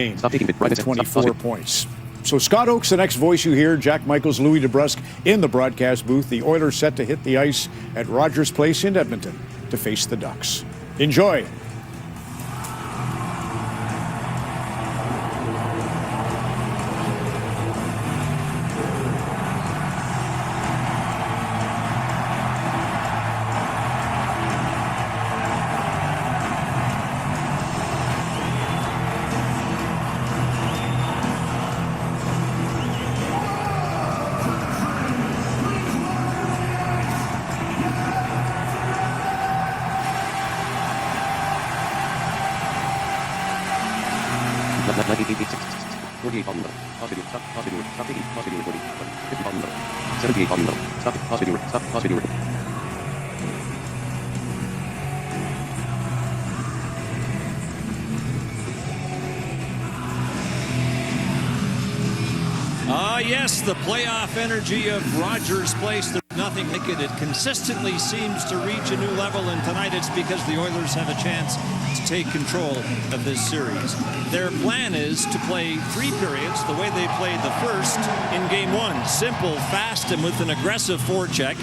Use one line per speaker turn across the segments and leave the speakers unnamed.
Stop taking it. 24 points. So Scott Oakes, the next voice you hear, Jack Michaels, Louis DeBrusk in the broadcast booth. The Oilers set to hit the ice at Rogers Place in Edmonton to face the Ducks. Enjoy.
Yes, the playoff energy of Rogers Place. There's nothing like it. It consistently seems to reach a new level, and tonight it's because the Oilers have a chance to take control of this series. Their plan is to play 3 periods the way they played the first in Game 1. Simple, fast, and with an aggressive forecheck.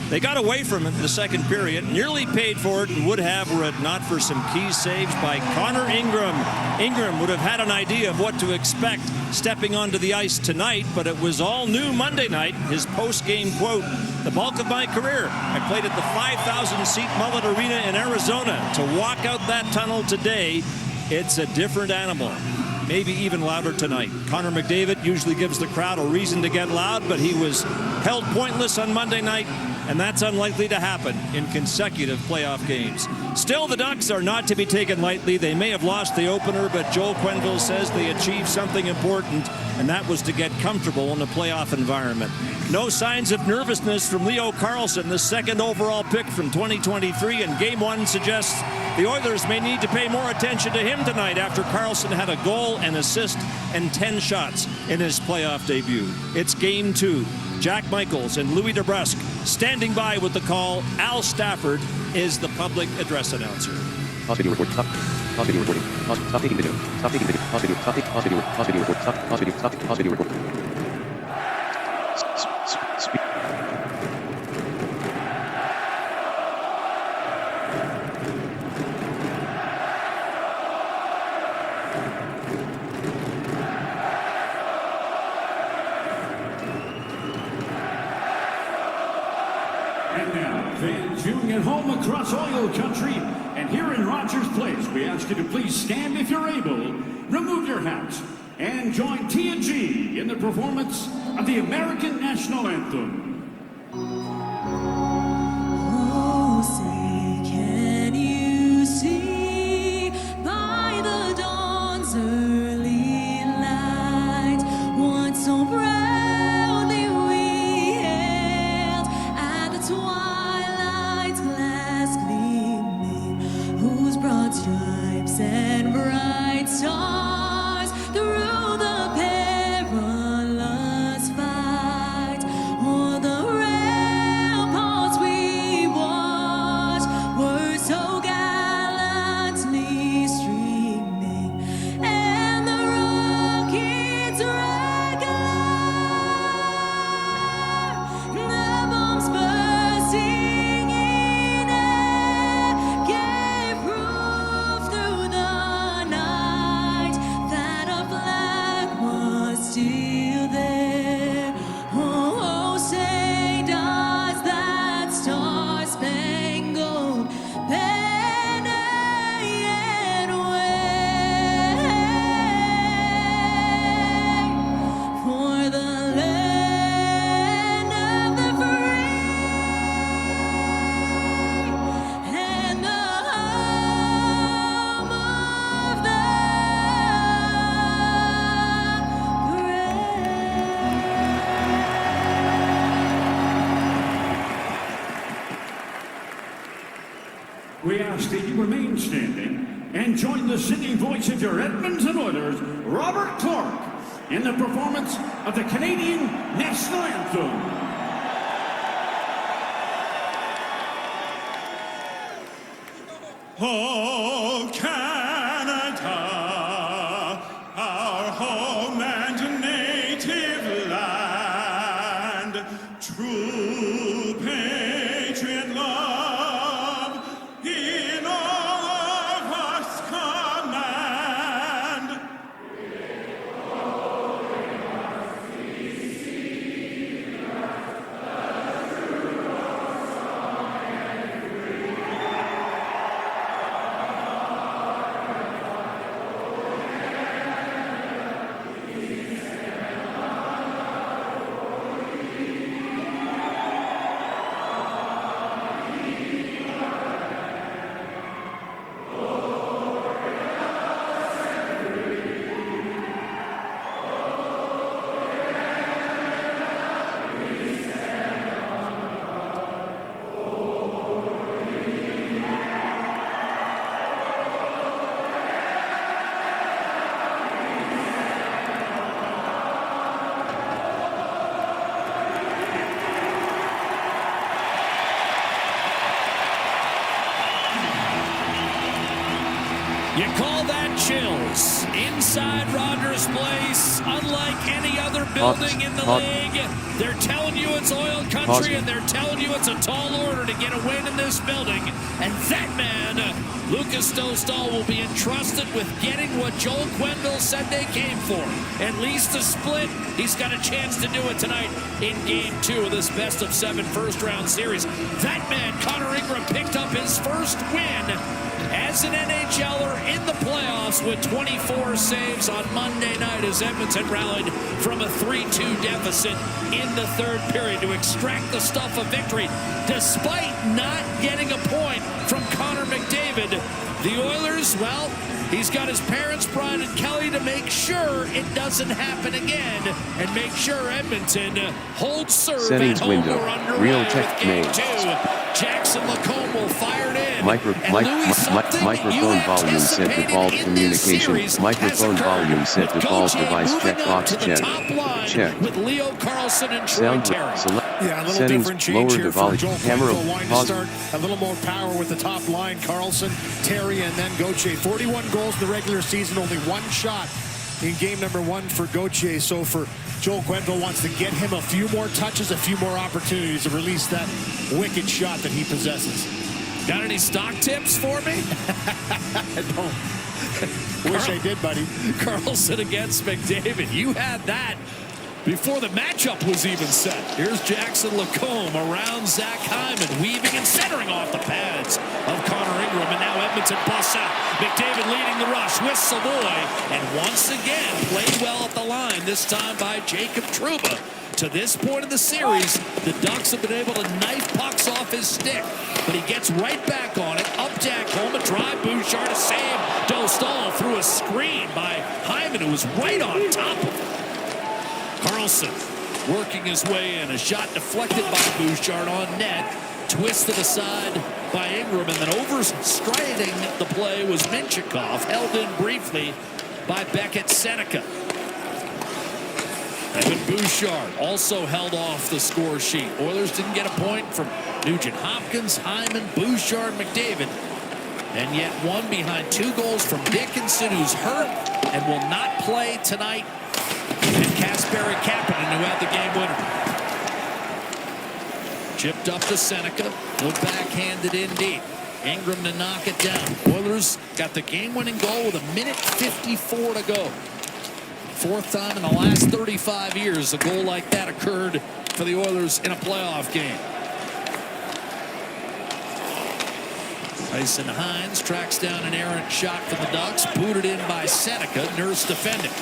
They got away from it in the second period, nearly paid for it, and would have were it not for some key saves by Connor Ingram. Ingram would have had an idea of what to expect stepping onto the ice tonight, but it was all new Monday night. His post-game quote, "The bulk of my career, I played at the 5,000-seat Mullet Arena in Arizona. To walk out that tunnel today, it's a different animal." Maybe even louder tonight. Connor McDavid usually gives the crowd a reason to get loud, but he was held pointless on Monday night, and that's unlikely to happen in consecutive playoff games. Still, the Ducks are not to be taken lightly. They may have lost the opener, but Joel Quenneville says they achieved something important, and that was to get comfortable in a playoff environment. No signs of nervousness from Leo Carlsson, the second overall pick from 2023, and Game 1 suggests the Oilers may need to pay more attention to him tonight after Carlsson had a goal, an assist, and 10 shots in his playoff debut. It's Game 2. Jack Michaels and Louis DeBrusk standing by with the call. Al Stafford is the public address announcer.
Pause video recording. Stop. Pause video recording. Stop taking video. Stop taking video. Pause video. Stop taking. Pause video. Pause video recording. Stop. Pause video. Stop taking. Pause video recording. Speak.
And now, fans viewing at home across oil country and here in Rogers Place, we ask you to please stand if you're able, remove your hats, and join T&G in the performance of the American National Anthem.
Oh, say, can you see by the dawn's early light what so proudly we hailed at the twilight's glass gleaming, whose broad stripes and bright stars through the perilous fight o'er the ramparts we watched were so gallantly streaming, and the rockets regular, the bombs bursting in air gave proof through the night that a flag was still there. Oh, say does that star-spangled banner yet wave for the land of the free and the home of the
We ask that you remain standing and join the singing voice of your Edmonton Oilers, Robert Clark, in the performance of the Canadian National Anthem. Oh, Canada,
home and native land, true patriot love in all of us command.
You call that chills. Inside Rogers Place, unlike any other building in the league, they're telling you it's oil country and they're telling you it's a tall order to get a win in this building. And that man, Lucas Dostal, will be entrusted with getting what Joel Quenneville said they came for. At least a split. He's got a chance to do it tonight in Game 2 of this best-of-7 first-round series. That man, Connor Ingram, picked up his first win as an NHLer in the playoffs with 24 saves on Monday night as Edmonton rallied from a 3-2 deficit in the third period to extract the stuff of victory despite not getting a point from Connor McDavid. The Oilers, well, he's got his parents, Brian and Kelly, to make sure it doesn't happen again and make sure Edmonton holds serve
Settings
at home
window.
or underway
Real
with
tech
Game
main.
2. Jackson Lacombe will fire it in.
Microphone volume set default communication. Microphone volume set default device checkbox check. Check.
With Leo Carlson and Troy
Sound
Terry.
Yeah, a little
settings
different change
lower
here
the
for
volume.
Joel
Camera
Quenneville wanting to
pause.
start a little more power with the top line. Carlson, Terry, and then Gauthier. 41 goals in the regular season, only one shot in game number 1 for Gauthier. So for Joel Quenneville wants to get him a few more touches, a few more opportunities to release that wicked shot that he possesses.
Got any stock tips for me?
I don't. Wish I did, buddy.
Carlson against McDavid. You had that before the matchup was even set. Here's Jackson Lacombe around Zach Hyman, weaving and centering off the pads of Connor Ingram. And now Edmonton busts out. McDavid leading the rush with Savoy. And once again, played well at the line, this time by Jacob Trouba. To this point in the series, the Ducks have been able to knife pucks off his stick. But he gets right back on it. Up Jack home, a drive. Bouchard to save. Dostal through a screen by Hyman, who was right on top of him. Carlson working his way in. A shot deflected by Bouchard on net. Twisted aside by Ingram. And then overstriding the play was Minchikov. Held in briefly by Beckett Seneca. Evan Bouchard also held off the score sheet. Oilers didn't get a point from Nugent Hopkins, Hyman, Bouchard, McDavid. And yet one behind 2 goals from Dickinson, who's hurt and will not play tonight. And Kasperi Kapanen, who had the game winner. Chipped up to Seneca. No backhanded in deep. Ingram to knock it down. Oilers got the game-winning goal with 1:54 to go. 4th time in the last 35 years a goal like that occurred for the Oilers in a playoff game. Tyson Hines tracks down an errant shot from the Ducks. Booted in by Seneca. Nurse defending.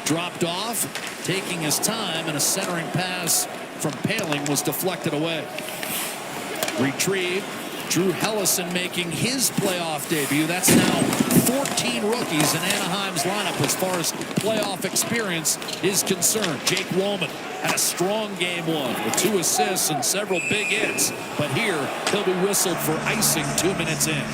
Dropped off, taking his time, and a centering pass from Paling was deflected away. Retrieved. Drew Hellison making his playoff debut. That's now 14 rookies in Anaheim's lineup as far as playoff experience is concerned. Jake Woolman had a strong game 1 with 2 assists and several big hits. But here, he'll be whistled for icing 2 minutes in.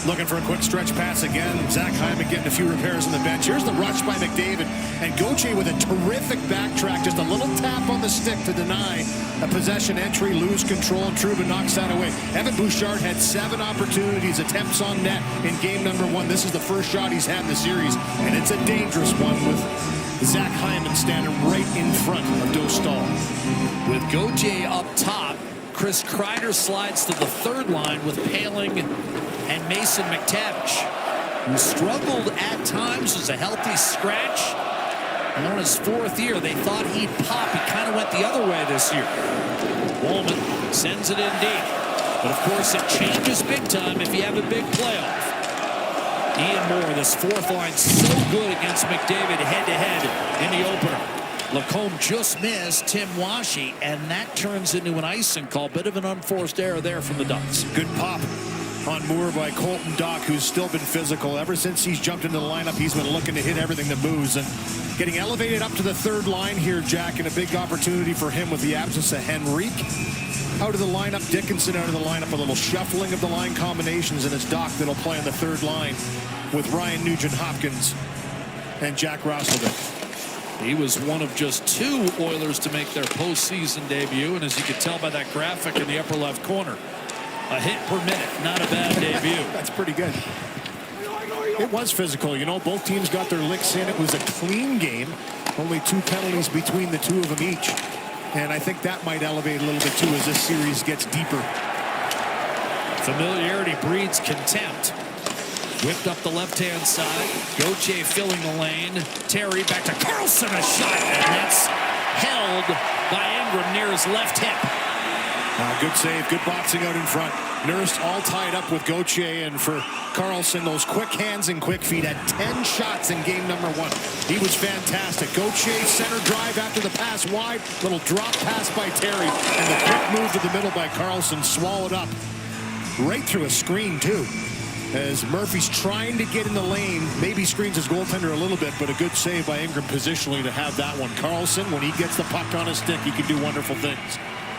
Looking for a quick stretch pass again. Zach Hyman getting a few repairs on the bench. Here's the rush by McDavid. And Gauthier with a terrific backtrack. Just a little tap on the stick to deny a possession entry. Lose control. Trouba knocks that away. Evan Bouchard had 7 opportunities, attempts on net in game number 1. This is the first shot he's had in the series. And it's a dangerous one with
Zach Hyman standing right in front of Dostal.
With Gauthier up top, Chris Kreider slides to the third line with Paling and Mason McTavish, who struggled at times, was a healthy scratch. And on his fourth year, they thought he'd pop. He kind of went the other way this year. Woolman sends it in deep. But of course, it changes big time if you have a big playoff. Ian Moore, this fourth line, so good against McDavid head-to-head in the opener. Lacombe just missed Tim Washi, and that turns into an icing call. Bit of an unforced error there from the Ducks.
Good pop on Moore by Colton Dach, who's still been physical. Ever since he's jumped into the lineup, he's been looking to hit everything that moves. And getting elevated up to the third line here, Jack, and a big opportunity for him with the absence of Henrique out of the lineup, Dickinson out of the lineup, a little shuffling of the line combinations, and it's Dach that'll play on the third line with Ryan Nugent-Hopkins and Jack Roslovic.
He was one of just 2 Oilers to make their postseason debut, and as you can tell by that graphic in the upper left corner, a hit per minute, not a bad debut.
That's pretty good. It was physical, you know, both teams got their licks in. It was a clean game, only 2 penalties between the 2 of them each. And I think that might elevate a little bit too as this series gets deeper.
Familiarity breeds contempt. Whipped up the left-hand side. Gauthier filling the lane. Terry back to Carlson, a shot, and that's held by Ingram near his left hip.
Good save, good boxing out in front. Nurse all tied up with Gauthier, and for Carlson, those quick hands and quick feet. Had 10 shots in game number 1. He was fantastic. Gauthier center drive after the pass wide. Little drop pass by Terry, and the quick move to the middle by Carlson swallowed up. Right through a screen, too. As Murphy's trying to get in the lane, maybe screens his goaltender a little bit, but a good save by Ingram positionally to have that one. Carlson, when he gets the puck on his stick, he can do wonderful things.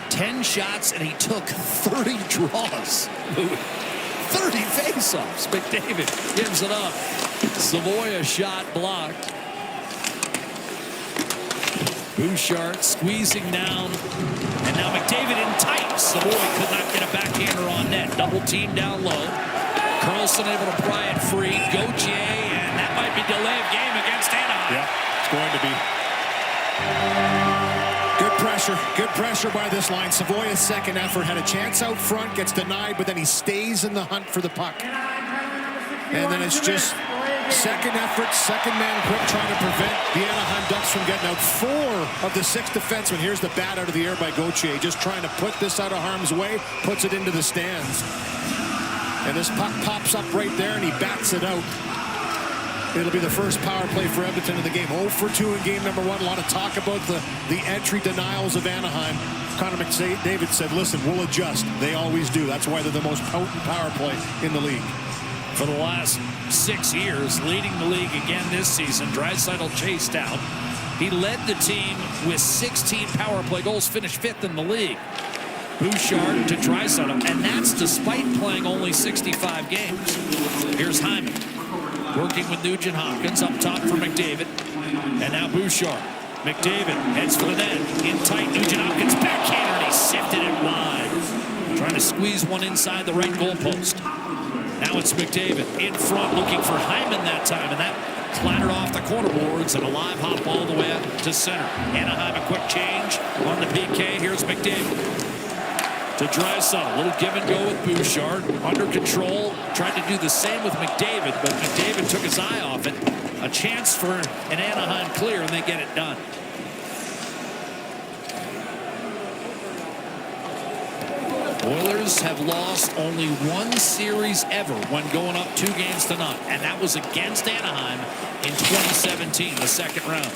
10 shots, and he took 30 draws. 30 faceoffs. McDavid gives it up. Savoy shot blocked. Bouchard squeezing down. And now McDavid in tight. Savoy could not get a backhander on net. Double team down low. Carlson able to pry it free. Gauthier, and that might be delay of game against Anaheim.
Yeah, it's going to be. Good pressure by this line. Savoy's second effort had a chance out front, gets denied, but then he stays in the hunt for the puck. And then it's just second effort, second man quick, trying to prevent the Anaheim Ducks from getting out. 4 of the 6 defensemen. Here's the bat out of the air by Gauthier, just trying to put this out of harm's way, puts it into the stands. And this puck pops up right there, and he bats it out. It'll be the first power play for Edmonton in the game. 0 for 2 in game number 1. A lot of talk about the entry denials of Anaheim. Connor McDavid said, listen, we'll adjust. They always do. That's why they're the most potent power play in the league.
For the last 6 years, leading the league again this season, Draisaitl chased out. He led the team with 16 power play goals, finished 5th in the league. Bouchard to Draisaitl, and that's despite playing only 65 games. Here's Hyman. Working with Nugent-Hopkins up top for McDavid. And now Bouchard. McDavid heads for the net. In tight, Nugent-Hopkins backhander, and he sifted it wide. Trying to squeeze one inside the right goal post. Now it's McDavid in front, looking for Hyman that time, and that clattered off the corner boards, and a live hop all the way up to center. Anaheim a quick change on the PK. Here's McDavid. To Draisaitl, a little give and go with Bouchard, under control, tried to do the same with McDavid, but McDavid took his eye off it. A chance for an Anaheim clear, and they get it done. Oilers have lost only 1 series ever when going up 2 games to none, and that was against Anaheim in 2017, the second round.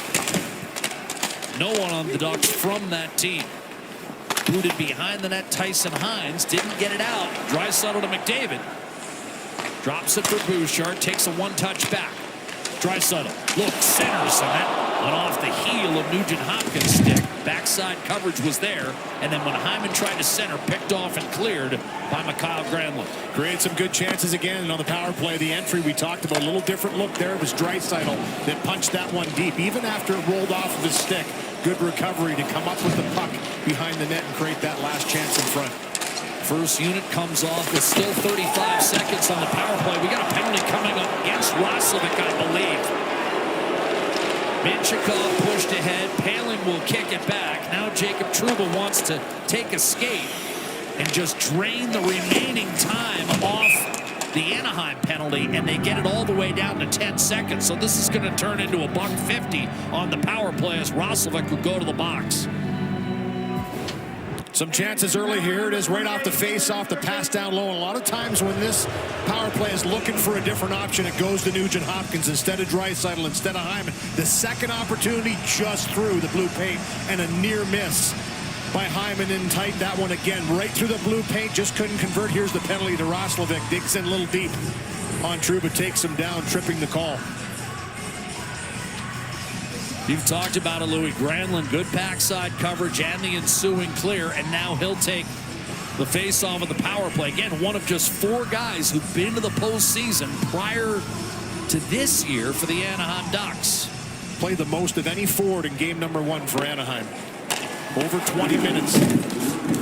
No one on the Ducks from that team. Booted behind the net, Tyson Hines didn't get it out. Draisaitl to McDavid. Drops it for Bouchard, takes a one-touch back. Draisaitl, look, centers, and that went off the heel of Nugent-Hopkins' stick. Backside coverage was there, and then when Hyman tried to center, picked off and cleared by Mikhail Granlund.
Created some good chances again, and on the power play, the entry we talked about, a little different look there. It was Draisaitl that punched that one deep. Even after it rolled off of his stick, good recovery to come up with the puck behind the net and create that last chance in front.
First unit comes off with still 35 seconds on the power play. We got a penalty coming up against Roslovic, I believe. Minchikov pushed ahead. Paling will kick it back. Now Jacob Trouba wants to take a skate and just drain the remaining time off the Anaheim penalty, and they get it all the way down to 10 seconds. So this is going to turn into a $150 on the power play as Roslovic will go to the box.
Some chances early here. It is right off the face-off, the pass down low. And a lot of times when this power play is looking for a different option, it goes to Nugent Hopkins instead of Draisaitl, instead of Hyman. The second opportunity just through the blue paint, and a near miss by Hyman in tight. That one again right through the blue paint, just couldn't convert. Here's the penalty to Roslovic. Digs in a little deep on Trouba, takes him down, tripping the call.
You've talked about it, Louis. Granlund, good backside coverage and the ensuing clear, and now he'll take the face-off of the power play. Again, one of just 4 guys who've been to the postseason prior to this year for the Anaheim Ducks.
Played the most of any forward in game number 1 for Anaheim. Over 20 minutes.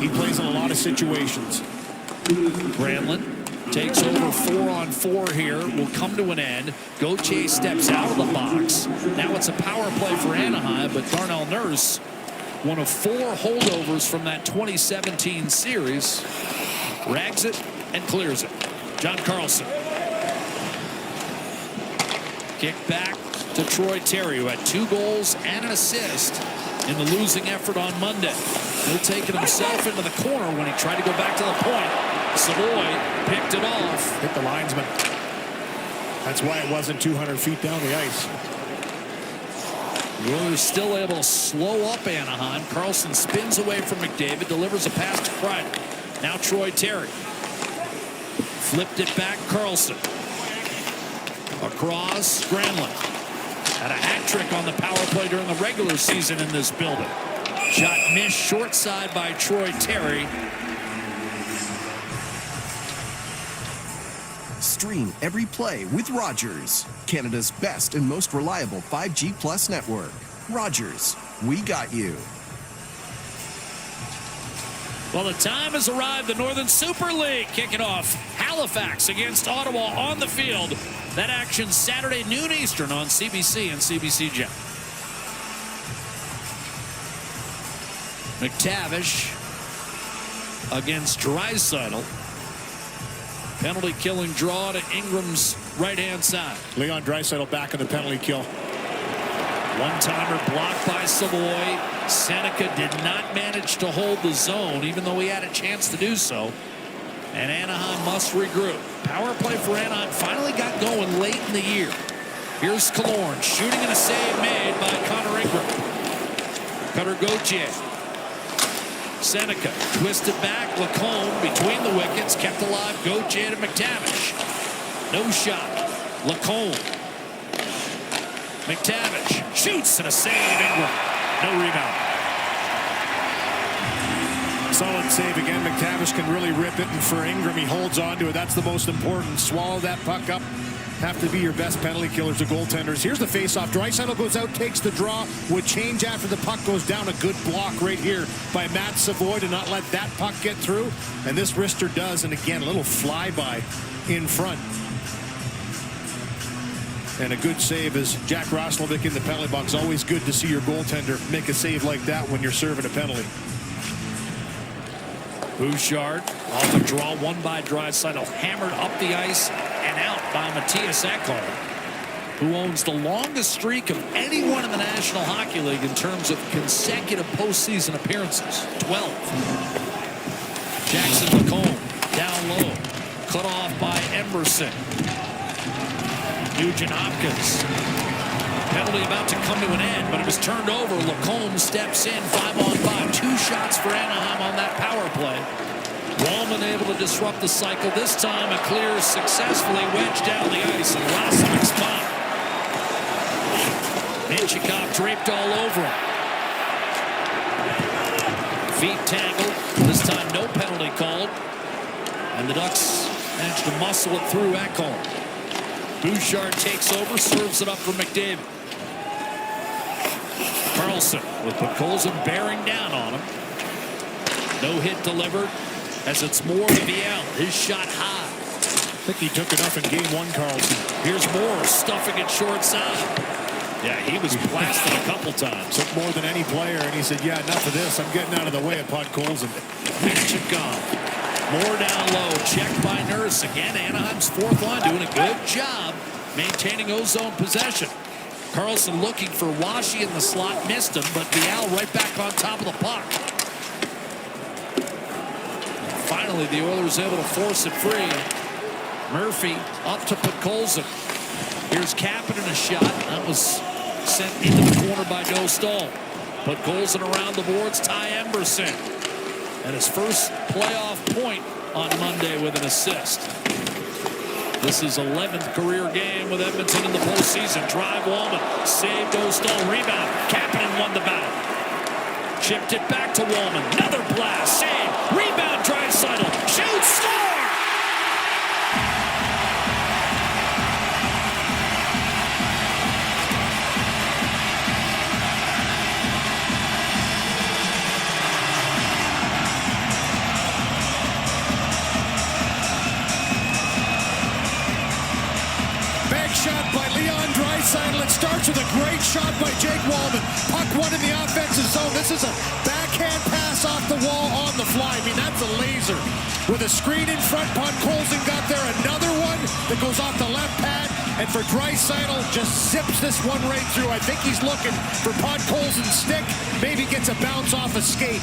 He plays in a lot of situations.
Granlund takes over 4-on-4 here. Will come to an end. Gauthier steps out of the box. Now it's a power play for Anaheim, but Darnell Nurse, one of 4 holdovers from that 2017 series, rags it and clears it. John Carlson. Kick back to Troy Terry, who had 2 goals and an assist in the losing effort on Monday. He'll take it himself into the corner when he tried to go back to the point. Savoy picked it off.
Hit the linesman. That's why it wasn't 200 feet down the ice.
The Oilers still able to slow up Anaheim. Carlson spins away from McDavid, delivers a pass to Kreider. Now Troy Terry. Flipped it back, Carlson. Across, Granlund. Had a hat trick on the power play during the regular season in this building. Shot missed short side by Troy Terry.
Stream every play with Rogers, Canada's best and most reliable 5G Plus network. Rogers, we got you.
Well, the time has arrived. The Northern Super League kicking off. Halifax against Ottawa on the field. That action Saturday noon Eastern on CBC and CBC Gem. McTavish against Draisaitl. Penalty killing draw to Ingram's right-hand side.
Leon Draisaitl back in the penalty kill.
One-timer blocked by Savoy. Seneca did not manage to hold the zone, even though he had a chance to do so. And Anaheim must regroup. Power play for Anaheim finally got going late in the year. Here's Killorn shooting and a save made by Connor Ingram. Cutter Gauthier. Seneca twisted back. Lacombe between the wickets, kept alive. Gauthier to McTavish. No shot. Lacombe. McTavish shoots and a save. Ingram. No rebound.
Solid save again. McTavish can really rip it, and for Ingram, he holds on to it. That's the most important. Swallow that puck up. Have to be your best penalty killers or goaltenders. Here's the face-off. Draisaitl goes out, takes the draw, would change after the puck goes down. A good block right here by Matt Savoy to not let that puck get through. And this wrister does, and again, a little flyby in front. And a good save is Jack Roslovic in the penalty box. Always good to see your goaltender make a save like that when you're serving a penalty.
Bouchard off a draw, one by Draisaitl, hammered up the ice and out by Matthias Ekholm, who owns the longest streak of anyone in the National Hockey League in terms of consecutive postseason appearances, 12. Jackson Lacombe down low, cut off by Emerson. Nugent Hopkins. Penalty about to come to an end, but it was turned over. Lacombe steps in, 5-on-5. 2 shots for Anaheim on that power play. Wallman able to disrupt the cycle. This time it clears successfully, wedged down the ice, and Roslovic's spot. Minchikov draped all over him. Feet tangled. This time no penalty called. And the Ducks managed to muscle it through Ekholm. Bouchard takes over, serves it up for McDavid. Carlson with Podkolzin bearing down on him. No hit delivered as it's Moore to Viel. His shot high.
I think he took enough in game 1, Carlson.
Here's Moore stuffing it short side. Yeah, he was blasted a couple times.
Took more than any player, and he said, yeah, enough of this. I'm getting out of the way of Podkolzin.
Minchikov. More down low. Checked by Nurse. Again, Anaheim's fourth line doing a good job maintaining ozone possession. Karlsson looking for Washi in the slot. Missed him, but Vial right back on top of the puck. Finally, the Oilers able to force it free. Murphy up to Podkolzin. Here's Kapanen a shot. That was sent into the corner by Dostal. Podkolzin around the boards. Ty Emberson. And his first playoff point on Monday with an assist. This is 11th career game with Edmonton in the postseason. Drive Wallman. Save Dostal. Rebound. Kapanen won the battle. Chipped it back to Wallman. Another blast. Save. Rebound. Draisaitl. Shoots. Score.
Shot by Leon Draisaitl. It starts with a great shot by Jake Wallman. Puck one in the offensive zone. This is a backhand pass off the wall on the fly. I mean, that's a laser. With a screen in front, Podkolzin got there. Another one that goes off the left pad. And for Draisaitl, just zips this one right through. I think he's looking for Podkolzin's stick. Maybe gets a bounce off a skate.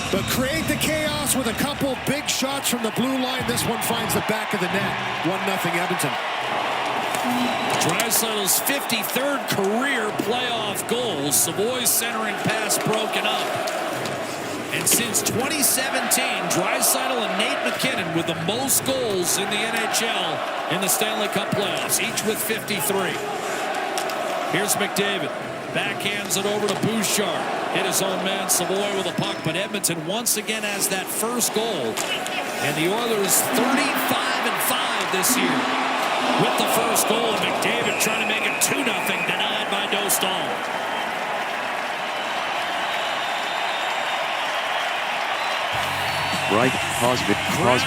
But create the chaos with a couple big shots from the blue line. This one finds the back of the net. 1-0 Edmonton.
Draisaitl's 53rd career playoff goal. Savoy's centering pass broken up. And since 2017, Draisaitl and Nate McKinnon with the most goals in the NHL in the Stanley Cup playoffs, each with 53. Here's McDavid. Backhands it over to Bouchard. Hit his own man, Savoy, with a puck. But Edmonton once again has that first goal. And the Oilers 35-5 this year with the first goal. And McDavid trying to make it 2-0, denied by Dostal.
Right, Crosby.
Crowd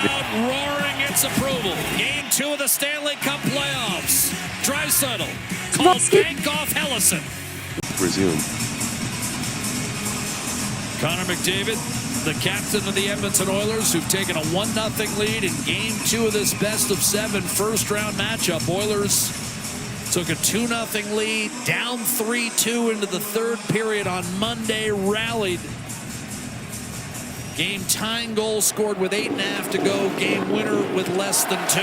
roaring its approval. Game 2 of the Stanley Cup playoffs. Draisaitl calls bank off Hellison.
Resume.
Connor McDavid, the captain of the Edmonton Oilers, who've taken a 1-0 lead in Game 2 of this best-of-7 first-round matchup. Oilers took a 2-0 lead, down 3-2 into the third period on Monday, rallied. Game-tying goal scored with 8.5 to go. Game winner with less than 2.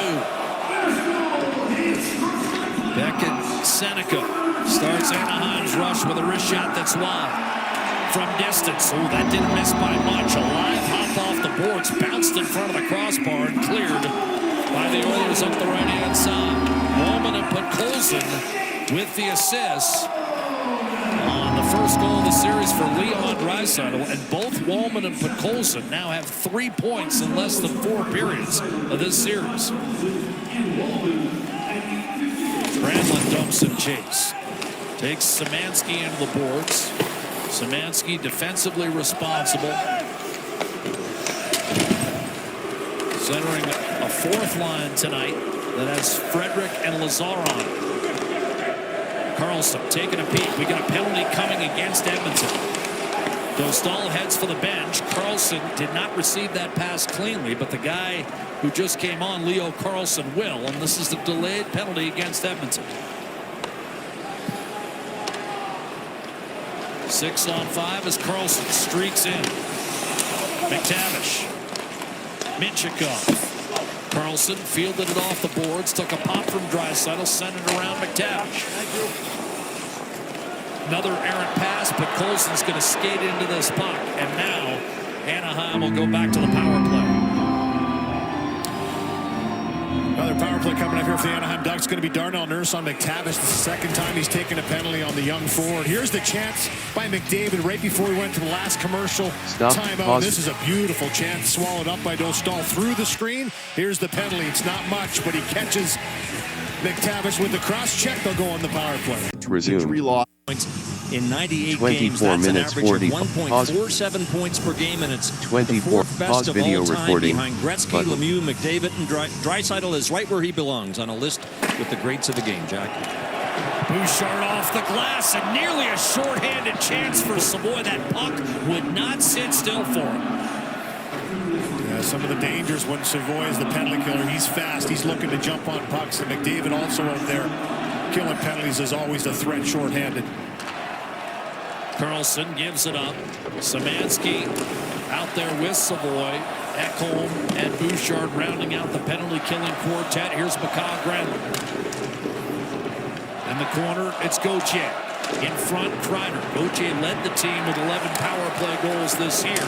Beckett Seneca starts Anaheim's rush with a wrist shot that's wide. From distance. Oh, that didn't miss by much. A live hop off the boards. Bounced in front of the crossbar and cleared by the Oilers up the right-hand side. Wallman and Podkolzin with the assist on the first goal of the series for Leon Draisaitl. And both Wallman and Podkolzin now have 3 points in less than 4 periods of this series. Granlund dumps and chase. Takes Szymanski into the boards. Szymanski defensively responsible. Centering a fourth line tonight that has Frederick and Lazar on it. Karlsson taking a peek. We got a penalty coming against Edmonton. Dostal heads for the bench. Karlsson did not receive that pass cleanly, but the guy who just came on, Leo Karlsson, will. And this is the delayed penalty against Edmonton. 6-on-5 as Karlsson streaks in. McTavish. Minchikov. Karlsson fielded it off the boards, took a pop from Draisaitl, sent it around McTavish. Another errant pass, but Colson's going to skate into this puck. And now Anaheim will go back to the power play.
Another power play coming up here for the Anaheim Ducks. Going to be Darnell Nurse on McTavish. This is the second time he's taken a penalty on the young forward. Here's the chance by McDavid right before we went to the last commercial timeout. This is a beautiful chance swallowed up by Dostal through the screen. Here's the penalty. It's not much, but he catches McTavish with the cross check. They'll go on the power play.
Resume.
In 98 games, that's an average of 1.47 points per game, and it's
24.
the fourth best of
Video
all time
recording.
behind Gretzky, Lemieux, McDavid, and Draisaitl is right where he belongs on a list with the greats of the game, Jack.
Bouchard off the glass, and nearly a shorthanded chance for Savoy. That puck would not sit still for him.
Yeah, some of the dangers when Savoy is the penalty killer. He's fast. He's looking to jump on pucks. And McDavid also out there killing penalties is always a threat shorthanded.
Carlson gives it up. Szymanski out there with Savoy. Ekholm and Bouchard rounding out the penalty-killing quartet. Here's McCaw-Granlund. In the corner, it's Gauthier. In front, Kreider. Gauthier led the team with 11 power play goals this year.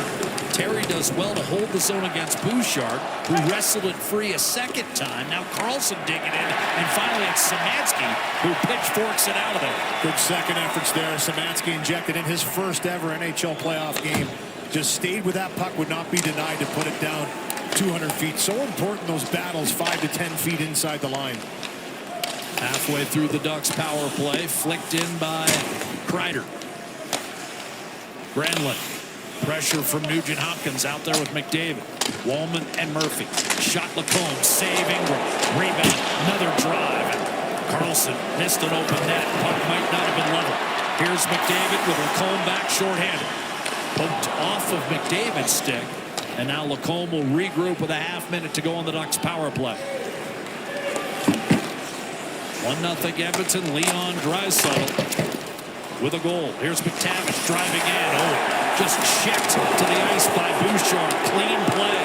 Terry does well to hold the zone against Bouchard, who wrestled it free a second time. Now Carlson digging in, and finally it's Szymanski who pitchforks it out of there.
Good second efforts there. Szymanski injected in his first ever NHL playoff game. Just stayed with that puck, would not be denied to put it down 200 feet. So important, those battles 5 to 10 feet inside the line.
Halfway through the Ducks power play, flicked in by Kreider. Granlund. Pressure from Nugent Hopkins out there with McDavid. Wallman and Murphy. Shot Lacombe. Save Ingram. Rebound. Another drive. Carlson missed an open net. Puck might not have been level. Here's McDavid with Lacombe back shorthanded. Poked off of McDavid's stick. And now Lacombe will regroup with a half minute to go on the Ducks power play. 1-0 Edmonton. Leon Draisaitl with a goal. Here's McTavish driving in. Oh, just checked to the ice by Bouchard. Clean play.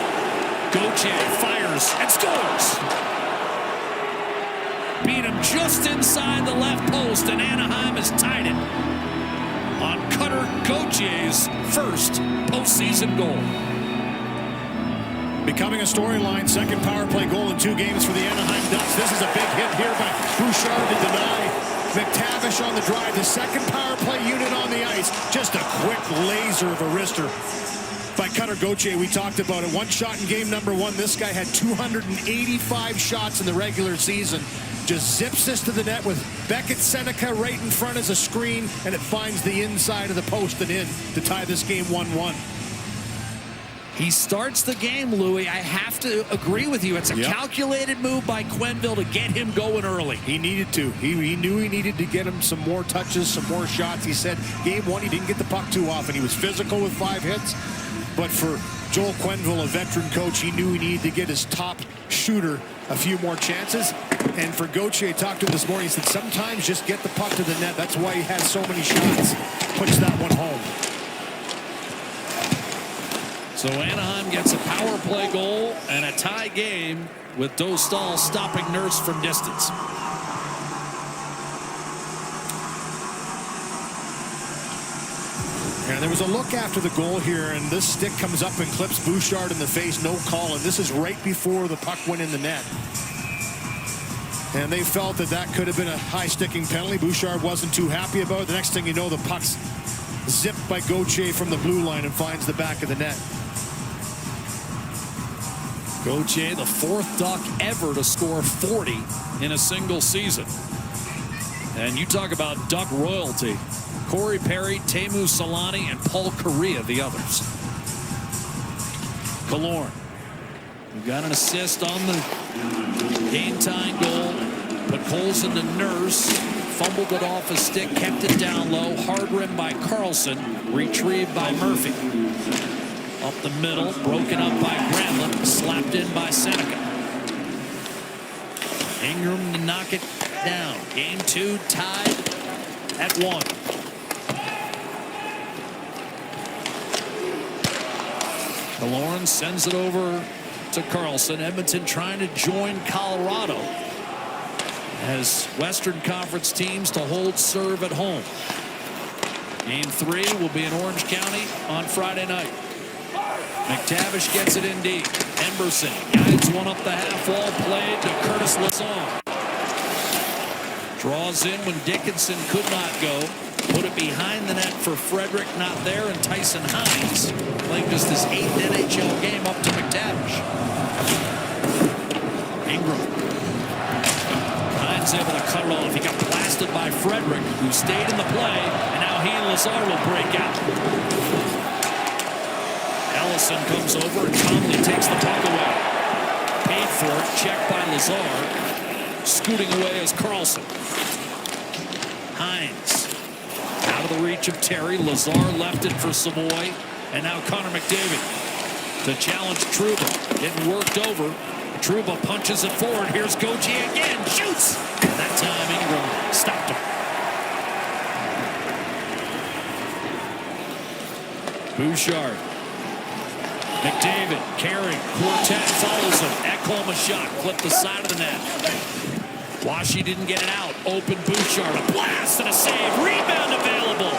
Gauthier fires and scores. Beat him just inside the left post, and Anaheim has tied it on Cutter Gauthier's first postseason goal.
Becoming a storyline, second power play goal in 2 games for the Anaheim Ducks. This is a big hit here by Bouchard to deny. McTavish on the drive, the second power play unit on the ice. Just a quick laser of a wrister by Cutter Gauthier. We talked about it. 1 shot in game number 1. This guy had 285 shots in the regular season. Just zips this to the net with Beckett Seneca right in front as a screen, and it finds the inside of the post and in to tie this game 1-1.
He starts the game, Louis. I have to agree with you. It's a calculated move by Quenneville to get him going early.
He needed to. He knew he needed to get him some more touches, some more shots. He said game 1 he didn't get the puck too often. He was physical with 5 hits. But for Joel Quenneville, a veteran coach, he knew he needed to get his top shooter a few more chances. And for Gauthier, I talked to him this morning, he said sometimes just get the puck to the net. That's why he has so many shots. Puts that one home.
So Anaheim gets a power play goal and a tie game with Dostal stopping Nurse from distance.
And there was a look after the goal here, and this stick comes up and clips Bouchard in the face. No call, and this is right before the puck went in the net. And they felt that that could have been a high-sticking penalty. Bouchard wasn't too happy about it. The next thing you know, the puck's zipped by Gauthier from the blue line and finds the back of the net.
Gauthier, the 4th Duck ever to score 40 in a single season. And you talk about Duck royalty. Corey Perry, Teemu Solani, and Paul Kariya, the others. Killorn. We've got an assist on the game-tying goal. But Colson to Nurse. Fumbled it off his stick, kept it down low. Hard rim by Carlson. Retrieved by Murphy. Up the middle, broken up by Granlund, slapped in by Seneca. Ingram to knock it down. Game 2 tied at 1. Killorn sends it over to Carlson. Edmonton trying to join Colorado as Western Conference teams to hold serve at home. Game 3 will be in Orange County on Friday night. McTavish gets it in deep. Emberson guides one up the half wall, played to Curtis Lazar. Draws in when Dickinson could not go. Put it behind the net for Frederick, not there, and Tyson Hines playing just his 8th NHL game up to McTavish. Ingram. Hines able to cut it off. He got blasted by Frederick, who stayed in the play, and now he and Lazar will break out. Ellison comes over and calmly takes the puck away. Paid for it, checked by Lazar. Scooting away is Carlson. Hines. Out of the reach of Terry. Lazar left it for Savoy. And now Connor McDavid to challenge Trouba. Getting worked over. Trouba punches it forward. Here's Gauthier again. Shoots! And that time Ingram stopped him. Bouchard. McDavid, carrying. Quartet follows him. Ekholm a shot. Clipped the side of the net. Washy didn't get it out. Open Bouchard. A blast and a save. Rebound available.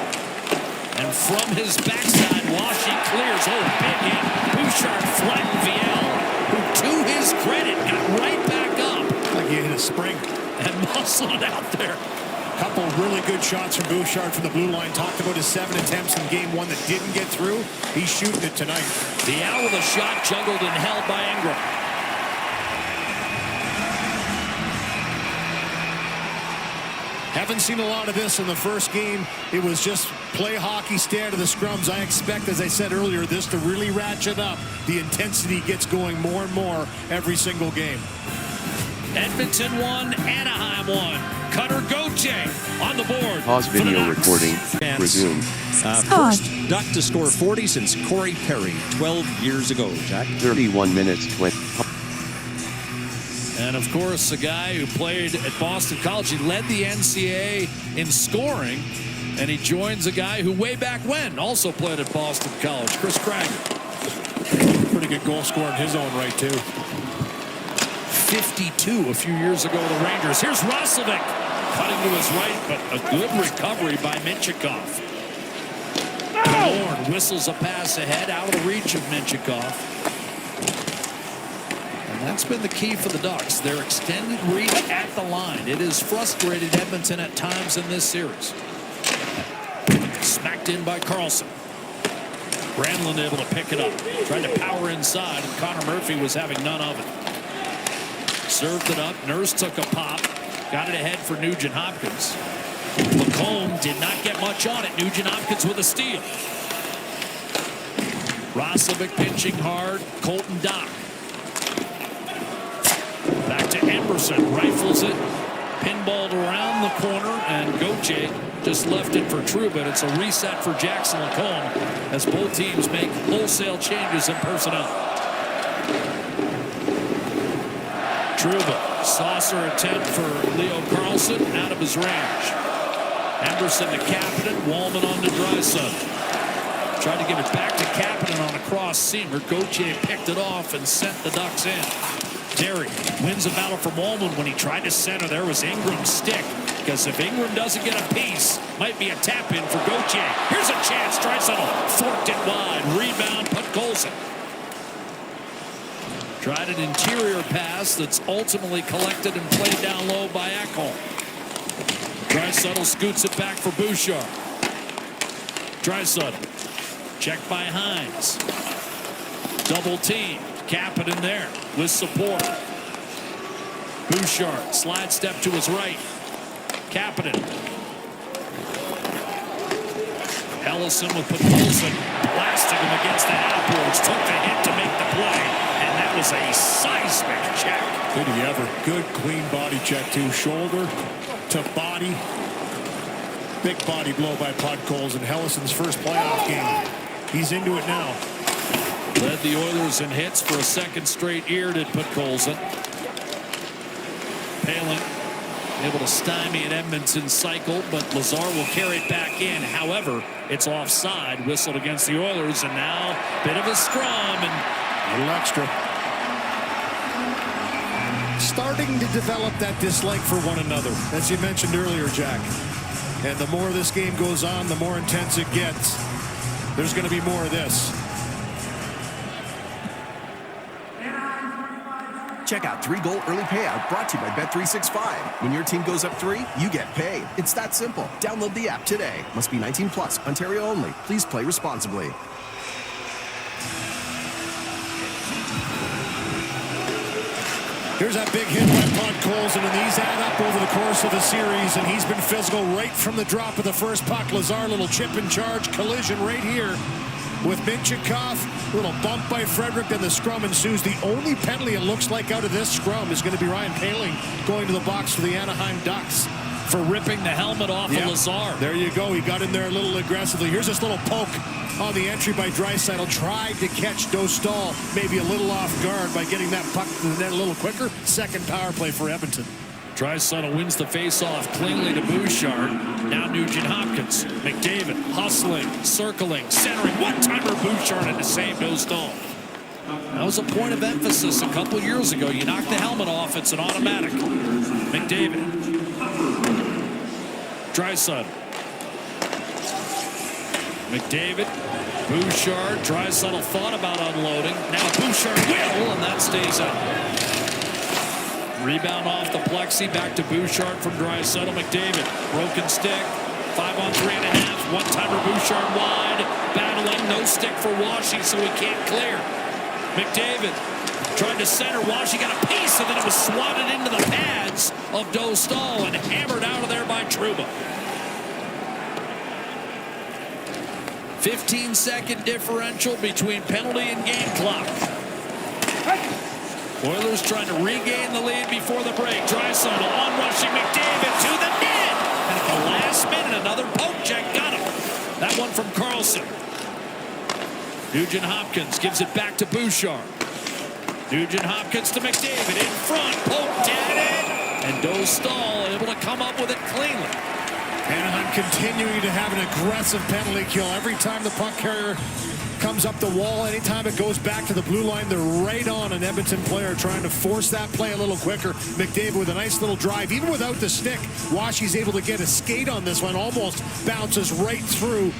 And from his backside, Washy clears. Oh, big hit. Bouchard flattened Viel, who, to his credit, got right back up.
Like he hit a spring.
And muscled it out there.
Couple really good shots from Bouchard from the blue line. Talked about his 7 attempts in game 1 that didn't get through. He's shooting it tonight.
Viel with a shot juggled and held by Ingram.
Haven't seen a lot of this in the first game. It was just play hockey, stay out of the scrums. I expect, as I said earlier, this to really ratchet up. The intensity gets going more and more every single game.
Edmonton won, Anaheim won. Cutter Gauthier on the board.
Pause video recording. Resume.
First Duck to score 40 since Corey Perry 12 years ago, Jack.
31 minutes 20.
And of course, a guy who played at Boston College. He led the NCAA in scoring. And he joins a guy who way back when also played at Boston College, Chris Kreider.
Pretty good goal scorer in his own right, too.
52 a few years ago to the Rangers. Here's Roslovic cutting to his right, but a good recovery by Minchikov. Lorne whistles a pass ahead out of the reach of Minchikov. And that's been the key for the Ducks, their extended reach at the line. It has frustrated Edmonton at times in this series. Smacked in by Carlson. Granlund able to pick it up. Tried to power inside, and Connor Murphy was having none of it. Served it up. Nurse took a pop. Got it ahead for Nugent Hopkins. Lacombe did not get much on it. Nugent Hopkins with a steal. Roslovic pinching hard. Colton Dock. Back to Emerson. Rifles it. Pinballed around the corner. And Gauthier just left it for Trouba. It's a reset for Jackson Lacombe as both teams make wholesale changes in personnel. Trouba, saucer attempt for Leo Carlson, out of his range. Anderson to Kapanen, Wallman on to Draisaitl. Tried to give it back to Kapanen on a cross-seamer. Gauthier picked it off and sent the Ducks in. Terry wins a battle from Wallman when he tried to center. There was Ingram's stick, because if Ingram doesn't get a piece, might be a tap-in for Gauthier. Here's a chance. Draisaitl forked it wide. Rebound, Podkolzin. Tried an interior pass that's ultimately collected and played down low by Ekholm. Draisaitl scoots it back for Bouchard. Draisaitl checked by Hines. Double team. Kapanen there with support. Bouchard slide step to his right. Kapanen. Ellison with Podkolzin blasting him against the outboards. Took the hit to make the play. And that was a seismic check.
Did he ever? Good clean body check too. Shoulder to body. Big body blow by Podkolzin. Hellison's first playoff game. He's into it now.
Led the Oilers in hits for a second straight year, did Podkolzin. Palin able to stymie an Edmonton cycle, but Lazar will carry it back in. However, it's offside, whistled against the Oilers, and now bit of a scrum and
a little extra. Starting to develop that dislike for one another, as you mentioned earlier, Jack. And the more this game goes on, the more intense it gets. There's going to be more of this.
Check out 3-goal early payout brought to you by Bet365. When your team goes up 3, you get paid. It's that simple. Download the app today. Must be 18 plus. Ontario only. Please play responsibly.
Here's that big hit by Podkolzin, and these add up over the course of the series, and he's been physical right from the drop of the first puck. Lazar, little chip in charge, collision right here with Minchikov. Little bump by Frederick, then the scrum ensues. The only penalty it looks like out of this scrum is going to be Ryan Poehling going to the box for the Anaheim Ducks.
for ripping the helmet off of Lazar.
There you go. He got in there a little aggressively. Here's this little poke on the entry by Draisaitl. Tried to catch Dostal maybe a little off guard by getting that puck to the net a little quicker. Second power play for Edmonton.
Draisaitl wins the face-off cleanly to Bouchard. Now Nugent-Hopkins. McDavid hustling, circling, centering. One-timer Bouchard and to save Dostal. That was a point of emphasis a couple years ago. You knock the helmet off, it's an automatic. McDavid. Draisaitl. McDavid. Bouchard. Draisaitl thought about unloading. Now Bouchard will, and that stays out. Rebound off the plexi. Back to Bouchard from Draisaitl. McDavid. Broken stick. 5-on-3.5. One-timer Bouchard wide. Battling. No stick for Washy, so he can't clear. McDavid tried to center. Washy got a piece, and then it was swatted into the pads of Dostal and hammered out of there by Trouba. 15-second differential between penalty and game clock. Oilers trying to regain the lead before the break. Draisaitl on-rushing McDavid to the net. And at the last minute, another poke check got him. That one from Carlson. Nugent-Hopkins gives it back to Bouchard. Nugent-Hopkins to McDavid in front. Poked at it. And Dostal able to come up with it cleanly.
Anaheim continuing to have an aggressive penalty kill. Every time the puck carrier comes up the wall, anytime it goes back to the blue line, they're right on an Edmonton player trying to force that play a little quicker. McDavid with a nice little drive. Even without the stick, Washy's able to get a skate on this one. Almost bounces right through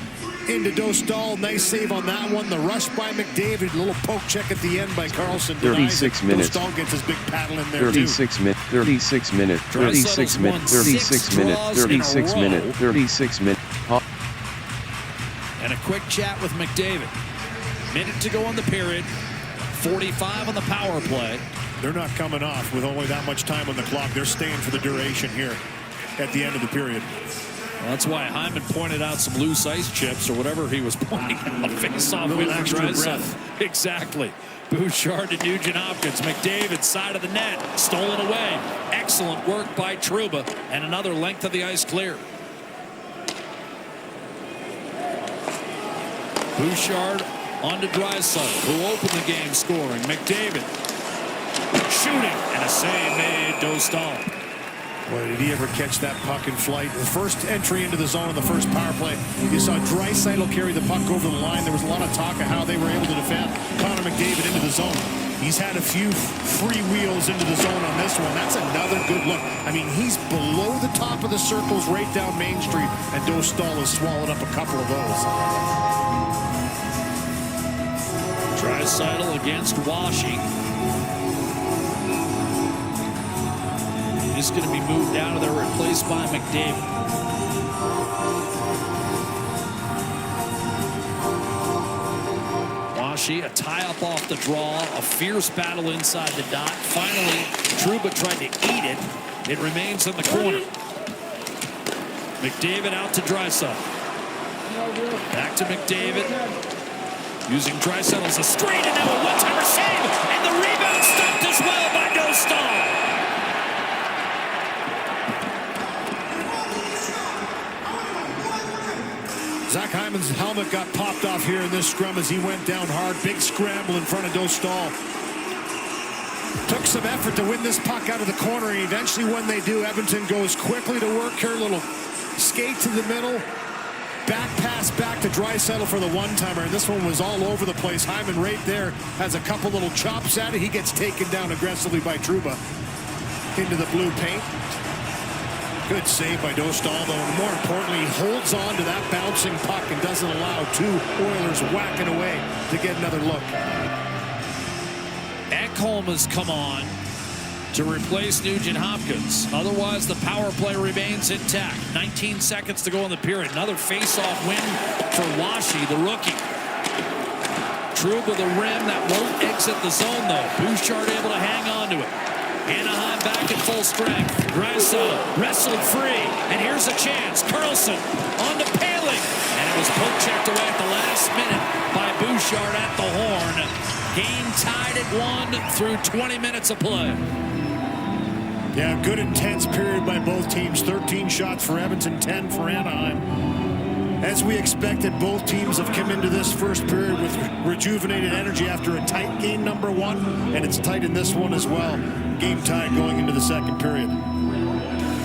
into Dostal. Nice save on that one. The rush by McDavid. A little poke check at the end by Carlson.
36 minutes.
Dostal gets his big paddle in there
36 minutes. 36 minutes. 36 minutes. 36 minutes. 36 minutes. 36 minutes.
And a quick chat with McDavid. Minute to go on the period. 45 on the power play.
They're not coming off with only that much time on the clock. They're staying for the duration here at the end of the period.
Well, that's why Hyman pointed out some loose ice chips or whatever he was pointing out. Face-off with
extra breath.
Exactly. Bouchard to Nugent-Hopkins. McDavid, side of the net. Stolen away. Excellent work by Trouba. And another length of the ice clear. Bouchard on to Draisaitl, who opened the game scoring. McDavid shooting. And a save made. Dostal.
Boy, did he ever catch that puck in flight. The first entry into the zone in the first power play, you saw Draisaitl carry the puck over the line. There was a lot of talk of how they were able to defend Connor McDavid into the zone. He's had a few free wheels into the zone on this one. That's another good look. I mean, he's below the top of the circles right down Main Street, and Dostal has swallowed up a couple of those.
Draisaitl against Washy. Is going to be moved out of there, replaced by McDavid. Washy, a tie-up off the draw, a fierce battle inside the dot. Finally, Trouba tried to eat it. It remains in the corner. McDavid out to Draisaitl. Back to McDavid. Using Draisaitl as a screen, and now a one-timer save. And the rebound stopped as well by Dostal.
Zach Hyman's helmet got popped off here in this scrum as he went down hard. Big scramble in front of Dostal. Took some effort to win this puck out of the corner, and eventually when they do, Edmonton goes quickly to work here. Little skate to the middle. Back pass back to Draisaitl for the one-timer, and this one was all over the place. Hyman right there has a couple little chops at it. He gets taken down aggressively by Trouba into the blue paint. Good save by Dostal, though, and more importantly, he holds on to that bouncing puck and doesn't allow two Oilers whacking away to get another look.
Ekholm has come on to replace Nugent-Hopkins. Otherwise, the power play remains intact. 19 seconds to go in the period. Another face-off win for Washy, the rookie. Trouba the rim, that won't exit the zone, though. Bouchard able to hang on to it. Anaheim back at full strength. Draisaitl wrestled free, and here's a chance. Carlson on to Paling, and it was poke checked away at the last minute by Bouchard at the horn. Game tied at 1 through 20 minutes of play.
Yeah, good intense period by both teams. 13 shots for Edmonton, 10 for Anaheim. As we expected, both teams have come into this first period with rejuvenated energy after a tight game number one, and it's tight in this one as well. Game tied going into the second period.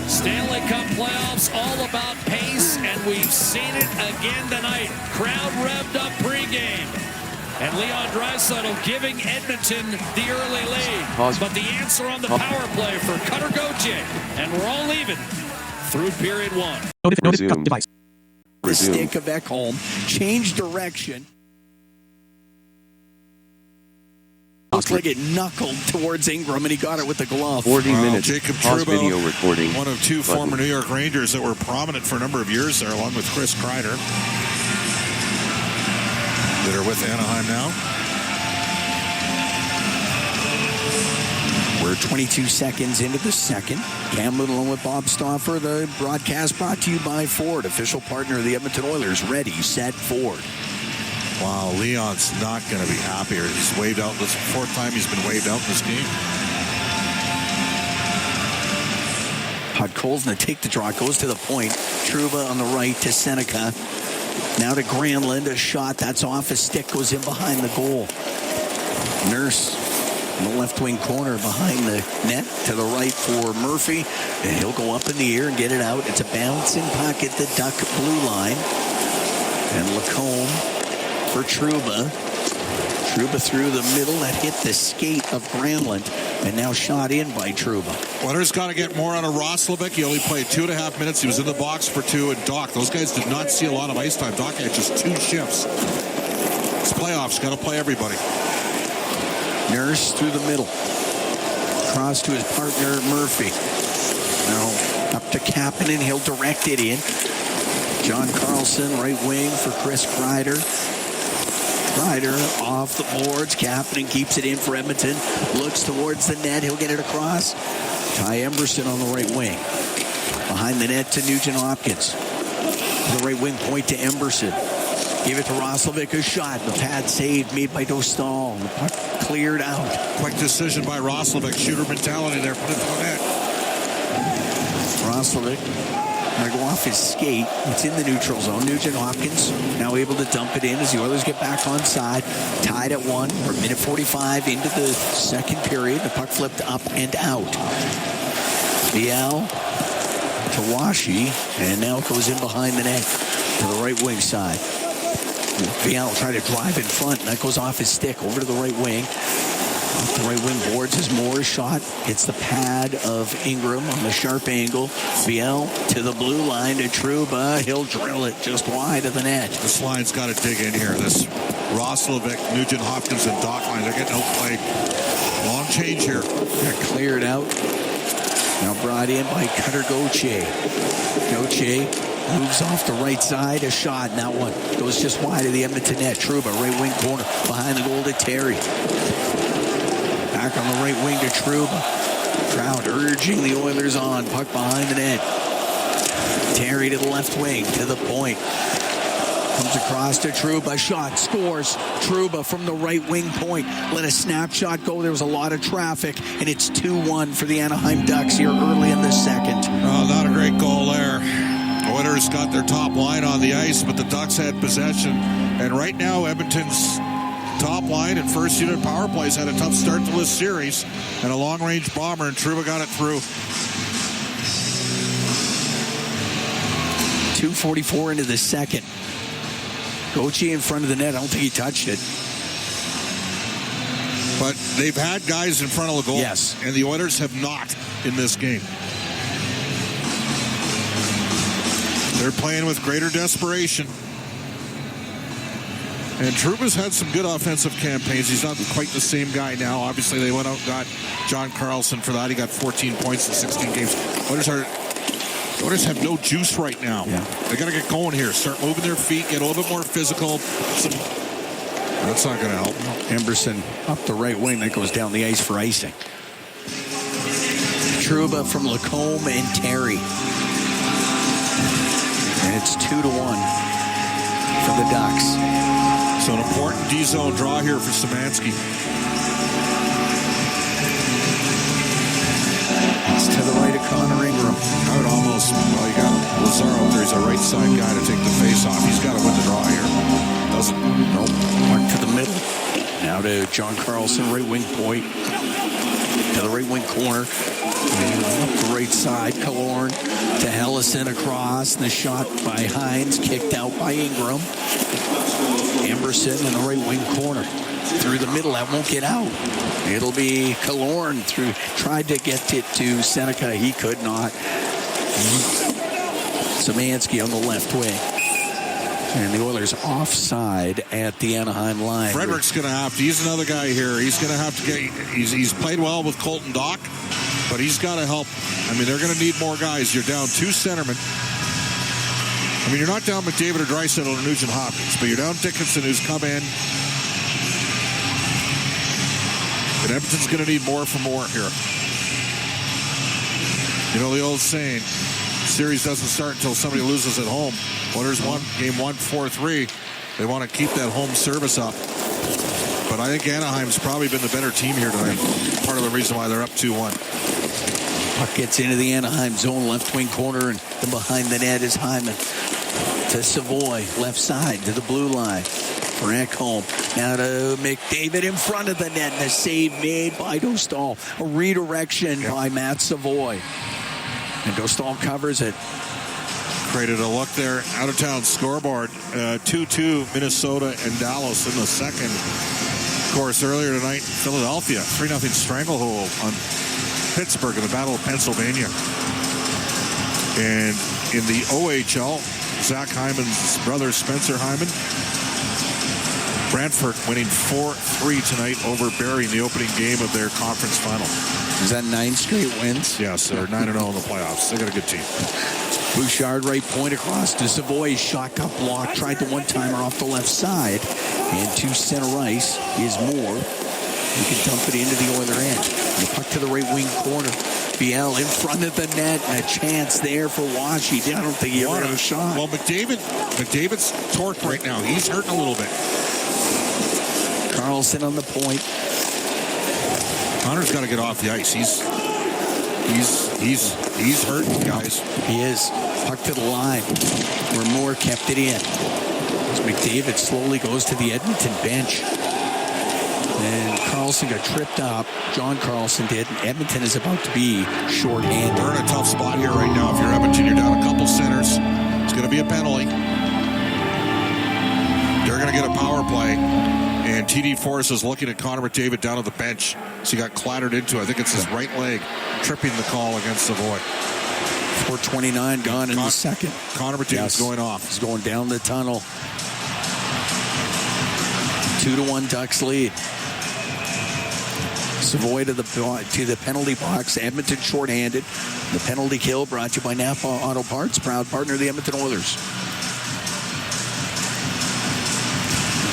Stanley Cup playoffs, all about pace, and we've seen it again tonight. Crowd revved up pregame. And Leon Draisaitl giving Edmonton the early lead.
Pause.
But the answer on the power play for Cutter Gauthier. And we're all even through period one.
Resume.
The
Resume.
stick of Ekholm, change direction. Looks like it knuckled towards Ingram, and he got it with the glove.
40 minutes.
Jacob
Pause
Trouba,
video recording.
one of two
Button.
former New York Rangers that were prominent for a number of years there, along with Chris Kreider, that are with Anaheim now.
We're 22 seconds into the second. Cam Little along with Bob Stauffer. The broadcast brought to you by Ford, official partner of the Edmonton Oilers. Ready, set, Ford.
Wow, Leon's not going to be happy. He's waved out. This is the fourth time he's been waved out in this game.
Podkolzna take the draw, goes to the point. Trouba on the right to Seneca. Now to Granlund, a shot that's off his stick, goes in behind the goal. Nurse in the left wing corner behind the net to the right for Murphy, and he'll go up in the air and get it out. It's a bouncing puck at the Duck blue line, and Lacombe for Trouba. Trouba through the middle, that hit the skate of Granlund, and now shot in by Trouba.
Oilers got to get more out of Roslovic. He only played 2.5 minutes. He was in the box for 2, and Doc. Those guys did not see a lot of ice time. Doc had just 2 shifts. It's playoffs. Got to play everybody.
Nurse through the middle. Cross to his partner, Murphy. Now up to Kapanen. He'll direct it in. John Carlson, right wing for Chris Kreider. Kreider off the boards. Kapanen keeps it in for Edmonton. Looks towards the net. He'll get it across. Ty Emberson on the right wing. Behind the net to Nugent Hopkins. The right wing point to Emberson. Give it to Roslovic, a shot. The pad saved, made by Dostal. The puck cleared out.
Quick decision by Roslovic. Shooter mentality there. Put it to the net.
Roslovic going to go off his skate. It's in the neutral zone. Nugent Hopkins now able to dump it in as the Oilers get back on side. Tied at 1. We're minute 45 into the second period. The puck flipped up and out. Biel to Washi, and now it goes in behind the net to the right wing side. Biel trying to drive in front, and that goes off his stick over to the right wing. Off the right wing boards is Moore's shot. Hits the pad of Ingram on the sharp angle. Biel to the blue line to Trouba. He'll drill it just wide of the net.
This line's got to dig in here. This Roslovic, Nugent Hopkins, and Doc line, they're getting outplayed. Long change here.
They're cleared out. Now brought in by Cutter Gauthier. Gauthier moves off the right side. A shot, and that one goes just wide of the Edmonton net. Trouba, right wing corner, behind the goal to Terry. Back on the right wing to Trouba. Crowd urging the Oilers on. Puck behind the net. Terry to the left wing, to the point. Comes across to Trouba. Shot, scores. Trouba from the right wing point. Let a snapshot go. There was a lot of traffic, and it's 2-1 for the Anaheim Ducks here early in the second.
Oh, not a great goal there. Oilers got their top line on the ice, but the Ducks had possession. And right now, Edmonton's top line and first unit power plays had a tough start to this series. And a long-range bomber, and Trouba got it through.
2:44 into the second. Gauthier in front of the net. I don't think he touched it.
But they've had guys in front of the goal.
Yes.
And the Oilers have not in this game. They're playing with greater desperation. And Trouba's had some good offensive campaigns. He's not quite the same guy now. Obviously, they went out and got John Carlson for that. He got 14 points in 16 games. Oilers have no juice right now.
Yeah.
They got to get going here. Start moving their feet, get a little bit more physical. That's not going to help.
Emberson up the right wing. That goes down the ice for icing. Trouba from Lacombe and Terry. And it's 2-1 for the Ducks.
So an important D-zone draw here for Szymanski.
It's to the right of Connor Ingram.
I would almost, well, you got Lazar out there. He's a right side guy to take the face off. He's got to win the draw here. Doesn't.
Nope. Mark to the middle. Now to John Carlson, right wing point. To the right wing corner. Up the right side. Killorn to Hellison across. The shot by Hines. Kicked out by Ingram. Emberson in the right wing corner. Through the middle. That won't get out. It'll be Killorn through. Tried to get it to Seneca. He could not. Szymanski on the left wing. And the Oilers offside at the Anaheim line.
Frederick's going to have to. He's another guy here. He's going to have to get. He's played well with Colton Dock, but he's got to help. I mean, they're going to need more guys. You're down 2 centermen. I mean, you're not down McDavid or Draisaitl or Nugent Hopkins, but you're down Dickinson, who's come in. And Edmonton's going to need more for more here. You know the old saying, series doesn't start until somebody loses at home. Oilers won game 1, 4-3. They want to keep that home service up. But I think Anaheim's probably been the better team here tonight. Part of the reason why they're up 2-1.
Puck gets into the Anaheim zone, left wing corner, and then behind the net is Hyman. To Savoy, left side, to the blue line. For Ekholm. Now to McDavid in front of the net, and a save made by Dostal. A redirection by Matt Savoy. And Dostal covers it.
Created a look there. Out-of-town scoreboard. 2-2 Minnesota and Dallas in the second. Of course, earlier tonight, Philadelphia. 3-0 stranglehold on Pittsburgh in the Battle of Pennsylvania. And in the OHL, Zach Hyman's brother, Spencer Hyman. Brantford winning 4-3 tonight over Barrie in the opening game of their conference final.
Is that 9 straight wins?
Yes, they're 9-0 in the playoffs. They got a good team.
Bouchard right point across to Savoy. Shot got blocked. Tried the one-timer off the left side. And to center ice is Moore. You can dump it into the Oiler end. The puck to the right wing corner. Biel in front of the net. And a chance there for Washi. I don't think he ever had a shot.
Well, McDavid's torqued right now. He's hurting a little bit.
Carlson on the point.
Connor's got to get off the ice. He's hurting, guys.
He is. Puck to the line where Moore kept it in. As McDavid slowly goes to the Edmonton bench. And Carlson got tripped up. John Carlson did. And Edmonton is about to be short-handed.
We're in a tough spot here right now. If you're Edmonton, you're down a couple centers. It's going to be a penalty. They're going to get a power play. And TD Forrest is looking at Connor McDavid down on the bench. So he got clattered into, I think it's his right leg, tripping the call against Savoy.
4:29 gone in the second.
Connor McDavid's going off.
He's going down the tunnel. 2-1 Ducks lead. Savoy to the penalty box. Edmonton shorthanded. The penalty kill brought to you by Napa Auto Parts, proud partner of the Edmonton Oilers.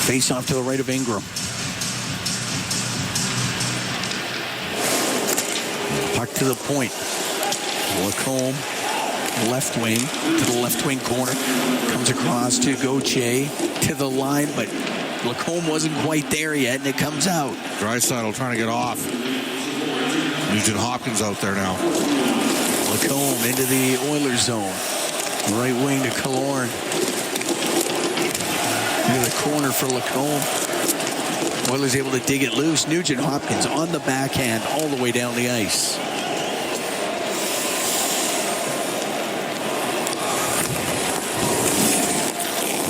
Face off to the right of Ingram. Puck to the point. Lacombe, left wing, to the left wing corner. Comes across to Gauthier, to the line, but Lacombe wasn't quite there yet, and it comes out.
Draisaitl trying to get off. Nugent Hopkins out there now.
Lacombe into the Oilers zone. Right wing to Killorn. Into the corner for Lacombe. Oilers able to dig it loose. Nugent Hopkins on the backhand all the way down the ice.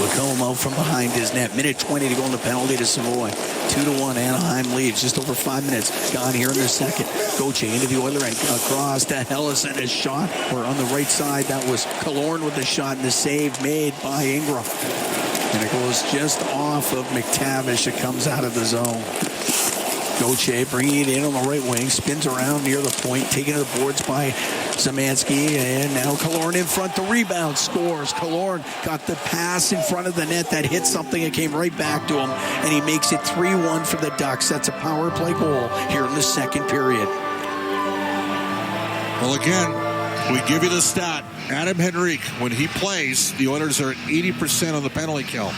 Lacombe out from behind his net. Minute 20 to go in the penalty to Savoy. 2-1 Anaheim leads. Just over 5 minutes gone here in the second. Gauthier into the Oiler end. Across to Hellison. A shot. Or on the right side, that was Killorn with the shot and the save made by Ingram. And it goes just off of McTavish. It comes out of the zone. Gauthier bringing it in on the right wing. Spins around near the point. Taken to the boards by Szymanski. And now Killorn in front. The rebound scores. Killorn got the pass in front of the net that hit something. It came right back to him. And he makes it 3-1 for the Ducks. That's a power play goal here in the second period.
Well, again, we give you the stat. Adam Henrique, when he plays, the Oilers are at 80% on the penalty kill.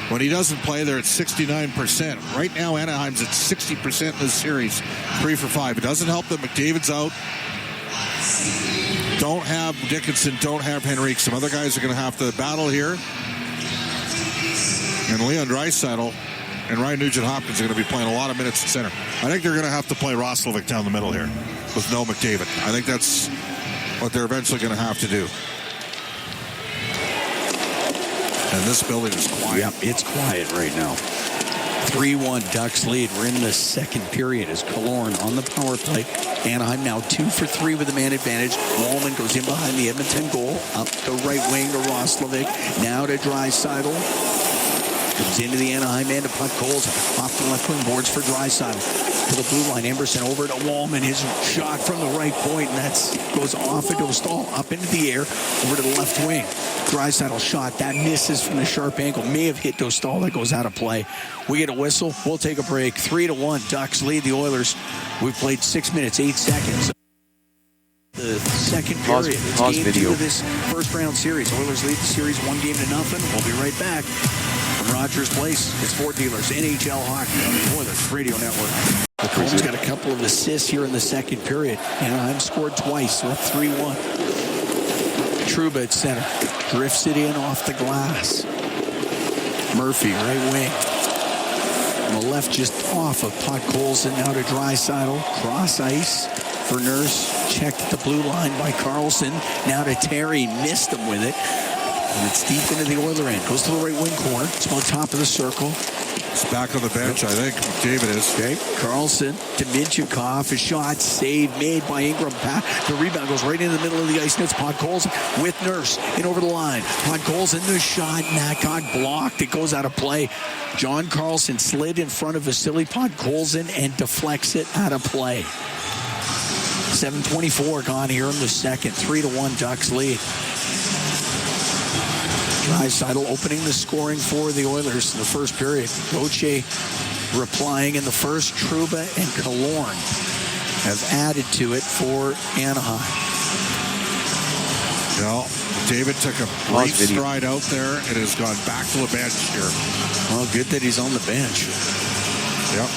When he doesn't play, they're at 69%. Right now, Anaheim's at 60% in this series, 3 for 5. It doesn't help that McDavid's out. don't have Dickinson, don't have Henrique. Some other guys are going to have to battle here. And Leon Draisaitl and Ryan Nugent-Hopkins are going to be playing a lot of minutes at center. I think they're going to have to play Roslovic down the middle here with no McDavid. I think that's what they're eventually going to have to do. And this building is quiet.
Yep, it's quiet right now. 3-1 Ducks lead. We're in the second period as Killorn on the power play. Anaheim now 2 for 3 with a man advantage. Wallman goes in behind the Edmonton goal. Up the right wing to Roslovic. Now to Draisaitl. Comes into the Anaheim end. Puck goals off the left wing boards for Draisaitl. To the blue line. Emberson over to Wallman. His shot from the right point. And that goes off into Dostal. Up into the air. Over to the left wing. Draisaitl shot. That misses from the sharp angle. May have hit Dostal. That goes out of play. We get a whistle. We'll take a break. 3-1. Ducks lead the Oilers. We've played 6 minutes, 8 seconds. The second period.
Pause
game
video.
2 of this first round series. Oilers lead the series 1-0. We'll be right back. From Rogers Place, it's Ford Dealers, NHL Hockey on the Oilers Radio Network. Coleman's got a couple of assists here in the second period. Anaheim scored twice. We're up 3-1. Trouba at center. Drifts it in off the glass. Murphy, right wing. On the left, just off of Puck Colson. Now to Draisaitl. Cross ice for Nurse. Checked at the blue line by Carlson. Now to Terry. Missed him with it. And it's deep into the Oiler end. Goes to the right wing corner. It's on top of the circle.
It's back on the bench, I think. David is.
Okay. Carlson to Minchukov. A shot save made by Ingram. The rebound goes right into the middle of the ice. And it's Podkolzin with Nurse. In over the line. Podkolzin, the shot. And that got blocked. It goes out of play. John Carlson slid in front of Vasily Podkolzin and deflects it out of play. 7:24 gone here in the second. 3-1 Ducks lead. Draisaitl opening the scoring for the Oilers in the first period. Gauthier replying in the first. Trouba and Killorn have added to it for Anaheim.
Well, David took a brief stride out there and has gone back to the bench here.
Well, good that he's on the bench.
Yep.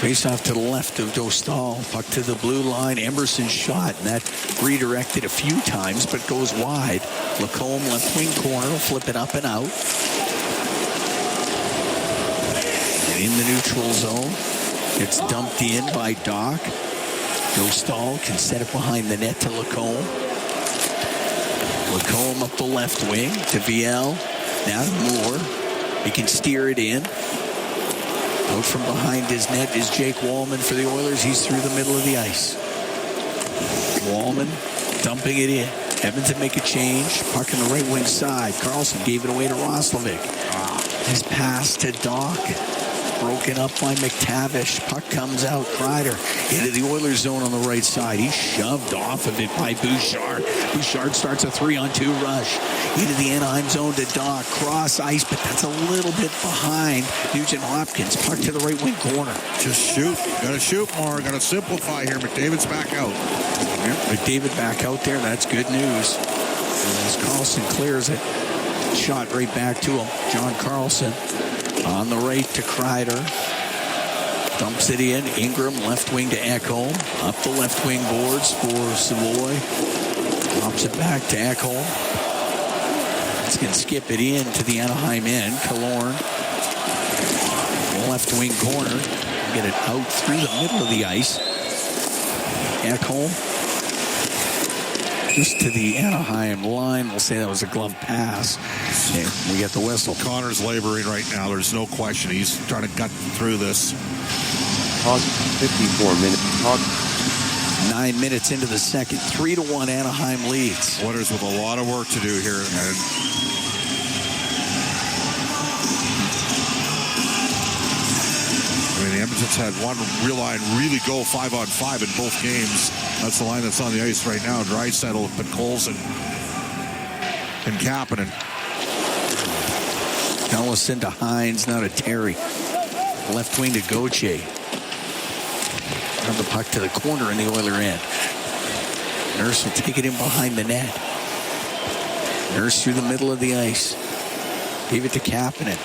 Face off to the left of Dostal. Puck to the blue line. Emberson shot. And that redirected a few times, but goes wide. Lacombe left wing corner. Will flip it up and out. And in the neutral zone. It's dumped in by Doc. Dostal can set it behind the net to Lacombe. Lacombe up the left wing to VL. Now to Moore. He can steer it in. Out from behind his net is Jake Wallman for the Oilers. He's through the middle of the ice. Wallman dumping it in. Edmonton make a change. Puck on the right wing side. Carlson gave it away to Roslovic. His pass to Doc. Broken up by McTavish. Puck comes out. Kreider into the Oilers zone on the right side. He's shoved off of it by Bouchard. Bouchard starts a 3-on-2 rush. Into the Anaheim zone to Doc. Cross ice, but that's a little bit behind Nugent-Hopkins. Puck to the right wing corner.
Just shoot. Got to shoot more. Got to simplify here. McDavid's back out.
McDavid back out there. That's good news. As Carlson clears it. Shot right back to him. John Carlson. On the right to Kreider. Dumps it in. Ingram left wing to Ekholm. Up the left wing boards for Savoy. Drops it back to Ekholm. Can skip it in to the Anaheim end. Killorn. Left wing corner. Get it out through the middle of the ice. Ekholm. Just to the Anaheim line. We'll say that was a glove pass. Okay, we get the whistle.
Connor's laboring right now. There's no question. He's trying to gut through this.
Pause. 54 minutes. Pause.
9 minutes into the second. 3-1 Anaheim leads.
Oilers with a lot of work to do here. And the Edmonton's had one real line really go 5-on-5 in both games. That's the line that's on the ice right now. Draisaitl, Podkolzin, and Kapanen.
Ellison to Hines, now to Terry. Left wing to Gauthier. The puck to the corner in the Oiler end. Nurse will take it in behind the net. Nurse through the middle of the ice. Gave it to Kapanen.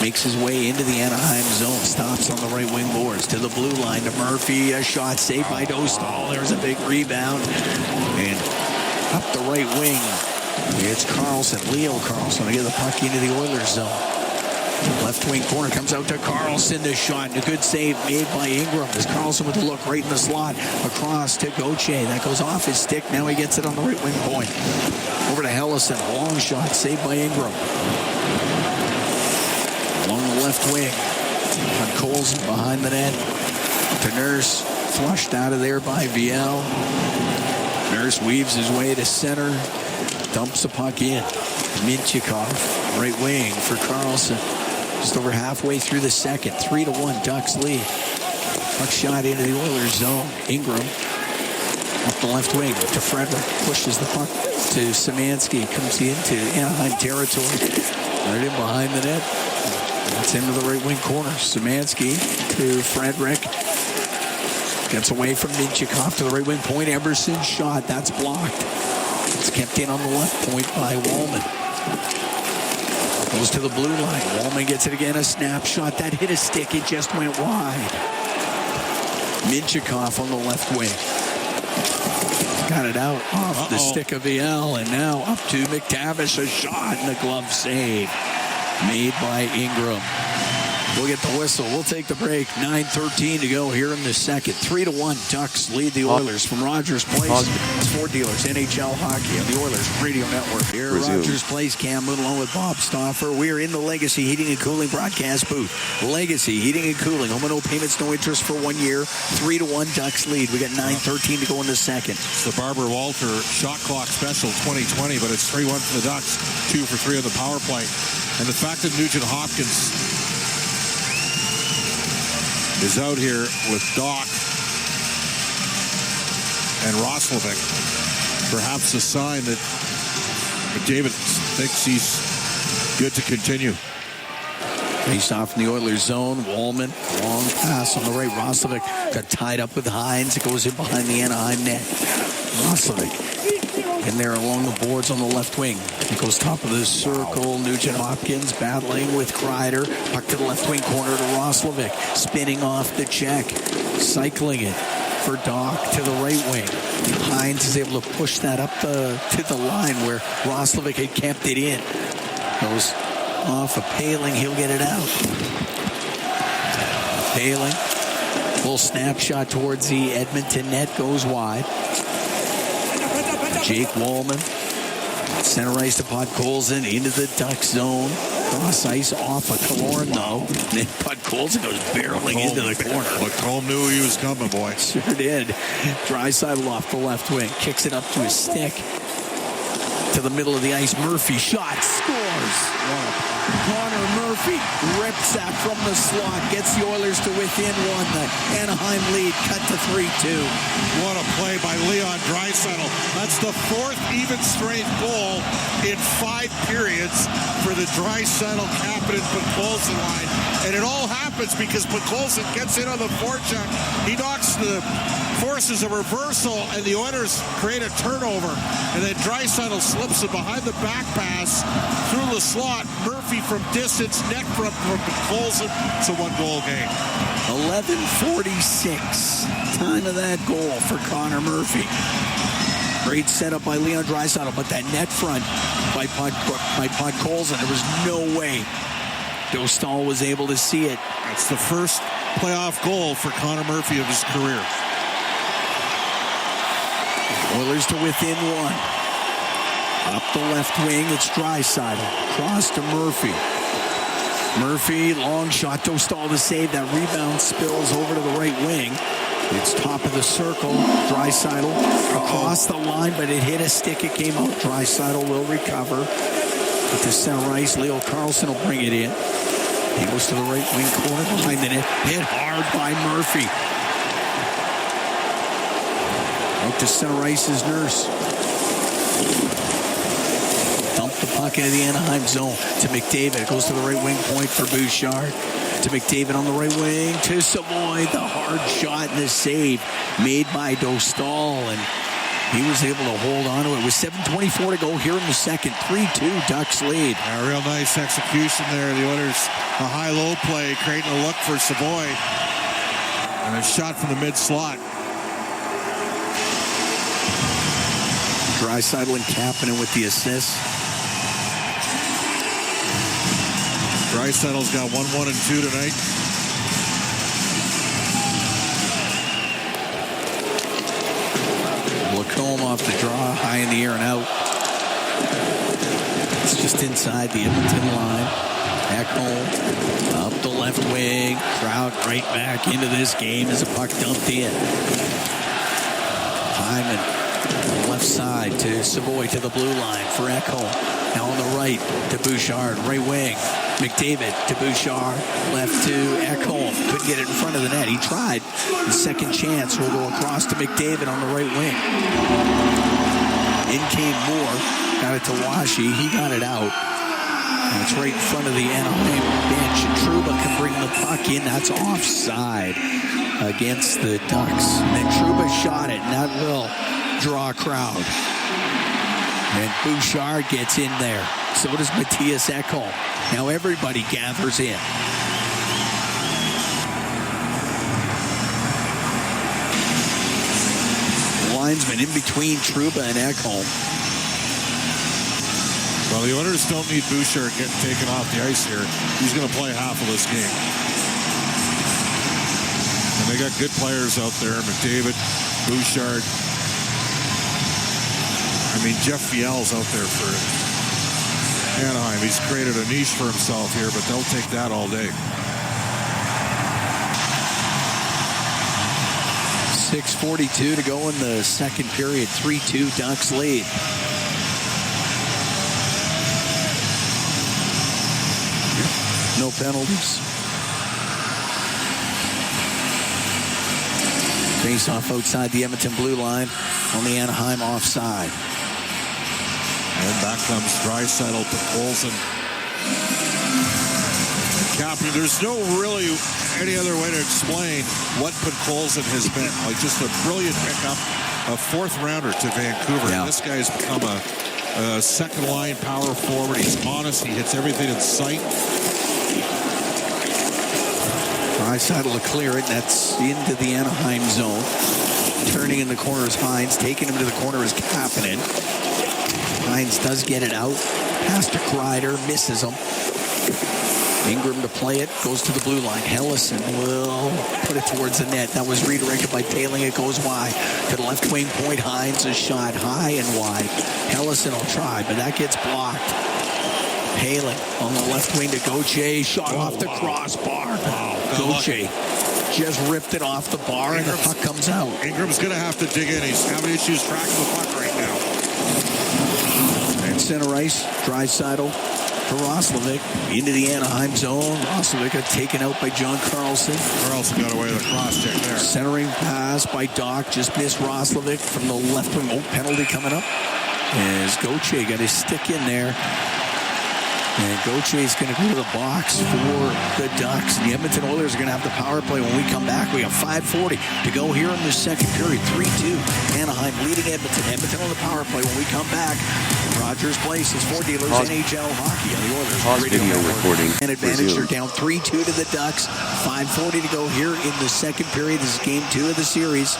makes his way into the Anaheim zone. Stops on the right wing boards to the blue line to Murphy. A shot saved by Dostal. There's a big rebound. And up the right wing, it's Carlson, Leo Carlson, to get the puck into the Oilers zone. Left wing corner comes out to Carlson. The shot and a good save made by Ingram. As Carlson with a look right in the slot. Across to Gauthier. That goes off his stick. Now he gets it on the right wing point. Over to Hellison. Long shot saved by Ingram. Along the left wing. On Colson behind the net. To Nurse. Flushed out of there by Viel. Nurse weaves his way to center. Dumps the puck in. Mintyukov. Right wing for Carlson. Just over halfway through the second. 3-1 Ducks lead. Puck shot into the Oilers zone. Ingram up the left wing to Frederick. Pushes the puck to Szymanski. Comes into Anaheim territory. Right in behind the net. That's into the right wing corner. Szymanski to Frederick. Gets away from Mintyukov to the right wing point. Emerson's shot. That's blocked. It's kept in on the left point by Wallman. Goes to the blue line. Wallman gets it again. A snapshot. That hit a stick. It just went wide. Mintyukov on the left wing. Got it out off the stick of Viel. And now up to McTavish. A shot and a glove save made by Ingram. We'll get the whistle. We'll take the break. 9:13 to go here in the second. 3-1 Ducks lead the Oilers from Rogers Place. Sport Dealers, NHL Hockey on the Oilers Radio Network. Here at Rogers Place, Cam Moon along with Bob Stauffer. We are in the Legacy Heating and Cooling broadcast booth. Legacy Heating and Cooling. Home and no payments, no interest for 1 year. 3-1 Ducks lead. We got 9:13 to go in the second.
It's the Barbara Walter Shot Clock Special 2020, but it's 3-1 for the Ducks. 2 for 3 on the power play. And the fact that Nugent Hopkins is out here with Doc and Roslovic, perhaps a sign that McDavid thinks he's good to continue.
Face off in the Oilers zone. Wallman, long pass on the right. Roslovic got tied up with Hines. It goes in behind the Anaheim net. Roslovic in there along the boards on the left wing. It goes top of the circle. Nugent Hopkins battling with Kreider. Puck to the left wing corner to Roslovic. Spinning off the check. Cycling it for Doc to the right wing. Hines is able to push that up to the line where Roslovic had kept it in. Goes off of Paling. He'll get it out. Paling. Little snapshot towards the Edmonton net. Goes wide. Jake Wallman. Center ice to Podkolzin into the Duck zone. Cross ice off of Killorn, though. Then Podkolzin goes barreling into the corner.
Lacombe knew he was coming, boy.
Sure did. Draisaitl off the left wing. Kicks it up to his stick. To the middle of the ice. Murphy shot. Scores. Connor Murphy rips that from the slot. Gets the Oilers to within one. The Anaheim lead cut to 3-2.
What a play by Leon Draisaitl. That's the 4th even strength goal in 5 periods for the Draisaitl, Kapanen, Podkolzin line. And it all happens because Podkolzin gets in on the forecheck. He knocks the forces a reversal, and the Oilers create a turnover. And then Draisaitl slips it behind the back pass through the slot. Murphy from distance, neck from Podkolzin. It's a 1-goal game.
11:46. Time of that goal for Connor Murphy. Great setup by Leon Draisaitl, but that net front by Podkolzin, there was no way Dostal was able to see it.
That's the first playoff goal for Connor Murphy of his career.
Oilers to within one. Up the left wing, it's Draisaitl. Cross to Murphy. Murphy, long shot. Dostal to save. That rebound spills over to the right wing. It's top of the circle. Draisaitl across the line, but it hit a stick. It came out. Draisaitl will recover. At the center ice, Leo Carlson will bring it in. He goes to the right wing corner behind the net. Hit hard by Murphy. Out to center ice is Nurse. Dump the puck into the Anaheim zone to McDavid. It goes to the right wing point for Bouchard. To McDavid on the right wing. To Savoy. The hard shot and the save made by Dostal. And he was able to hold on to it. With 7:24 to go here in the second. 3-2 Ducks lead.
A real nice execution there. The Oilers, a high-low play, creating a look for Savoy. And a shot from the mid-slot.
Draisaitl and Kapanen with the assist.
Draisaitl's got 1-1 and 2 tonight.
Lacombe off the draw, high in the air and out. It's just inside the Edmonton line. Ekholm up the left wing. Trout right back into this game as a puck dumped in. Hyman left side to Savoy to the blue line for Ekholm. Now on the right to Bouchard, right wing. McDavid to Bouchard, left to Ekholm. Couldn't get it in front of the net. He tried. The second chance will go across to McDavid on the right wing. In came Moore. Got it to Washi. He got it out. And it's right in front of the Anaheim bench. Trouba can bring the puck in. That's offside against the Ducks. And then Trouba shot it, and that will draw a crowd. And Bouchard gets in there. So does Matthias Ekholm. Now everybody gathers in. Linesman in between Trouba and Ekholm.
Well, the Oilers don't need Bouchard getting taken off the ice here. He's going to play half of this game. And they got good players out there. McDavid, Bouchard. I mean, Jeff Fial's out there for Anaheim. He's created a niche for himself here, but they'll take that all day.
6:42 to go in the second period. 3-2 Ducks lead. No penalties. Face off outside the Edmonton blue line on the Anaheim offside.
And back comes Draisaitl to Colson. Kapanen, there's no really any other way to explain what Colson has been. Like, just a brilliant pickup, a fourth rounder to Vancouver.
Yeah.
This guy's become a second line power forward. He's honest. He hits everything in sight.
Draisaitl to clear it. That's into the Anaheim zone. Turning in the corner is Hines. Taking him to the corner is Kapanen. Hines does get it out. Pass to Kreider. Misses him. Ingram to play it. Goes to the blue line. Hellison will put it towards the net. That was redirected by Paling. It goes wide. To the left wing point. Hines is shot high and wide. Hellison will try, but that gets blocked. Paling on the left wing to Gauthier. Shot off the crossbar. Gauthier just ripped it off the bar, and the puck comes out.
Ingram's going to have to dig in. He's having issues tracking the puck right now.
And center ice, Draisaitl to Roslovic into the Anaheim zone. Roslovic got taken out by John Carlson.
Carlson got away with a cross check there.
Centering pass by Doc, just missed Roslovic from the left wing. Oh, penalty coming up. As Gauthier got his stick in there. And Gauthier is going to go to the box for the Ducks. The Edmonton Oilers are going to have the power play when we come back. We have 5:40 to go here in the second period. 3-2. Anaheim leading Edmonton. Edmonton on the power play when we come back. Rogers Place is for dealers. NHL hockey on the Oilers.
Pause video recording.
An advantage. They're down 3-2 to the Ducks. 5:40 to go here in the second period. This is game 2 of the series.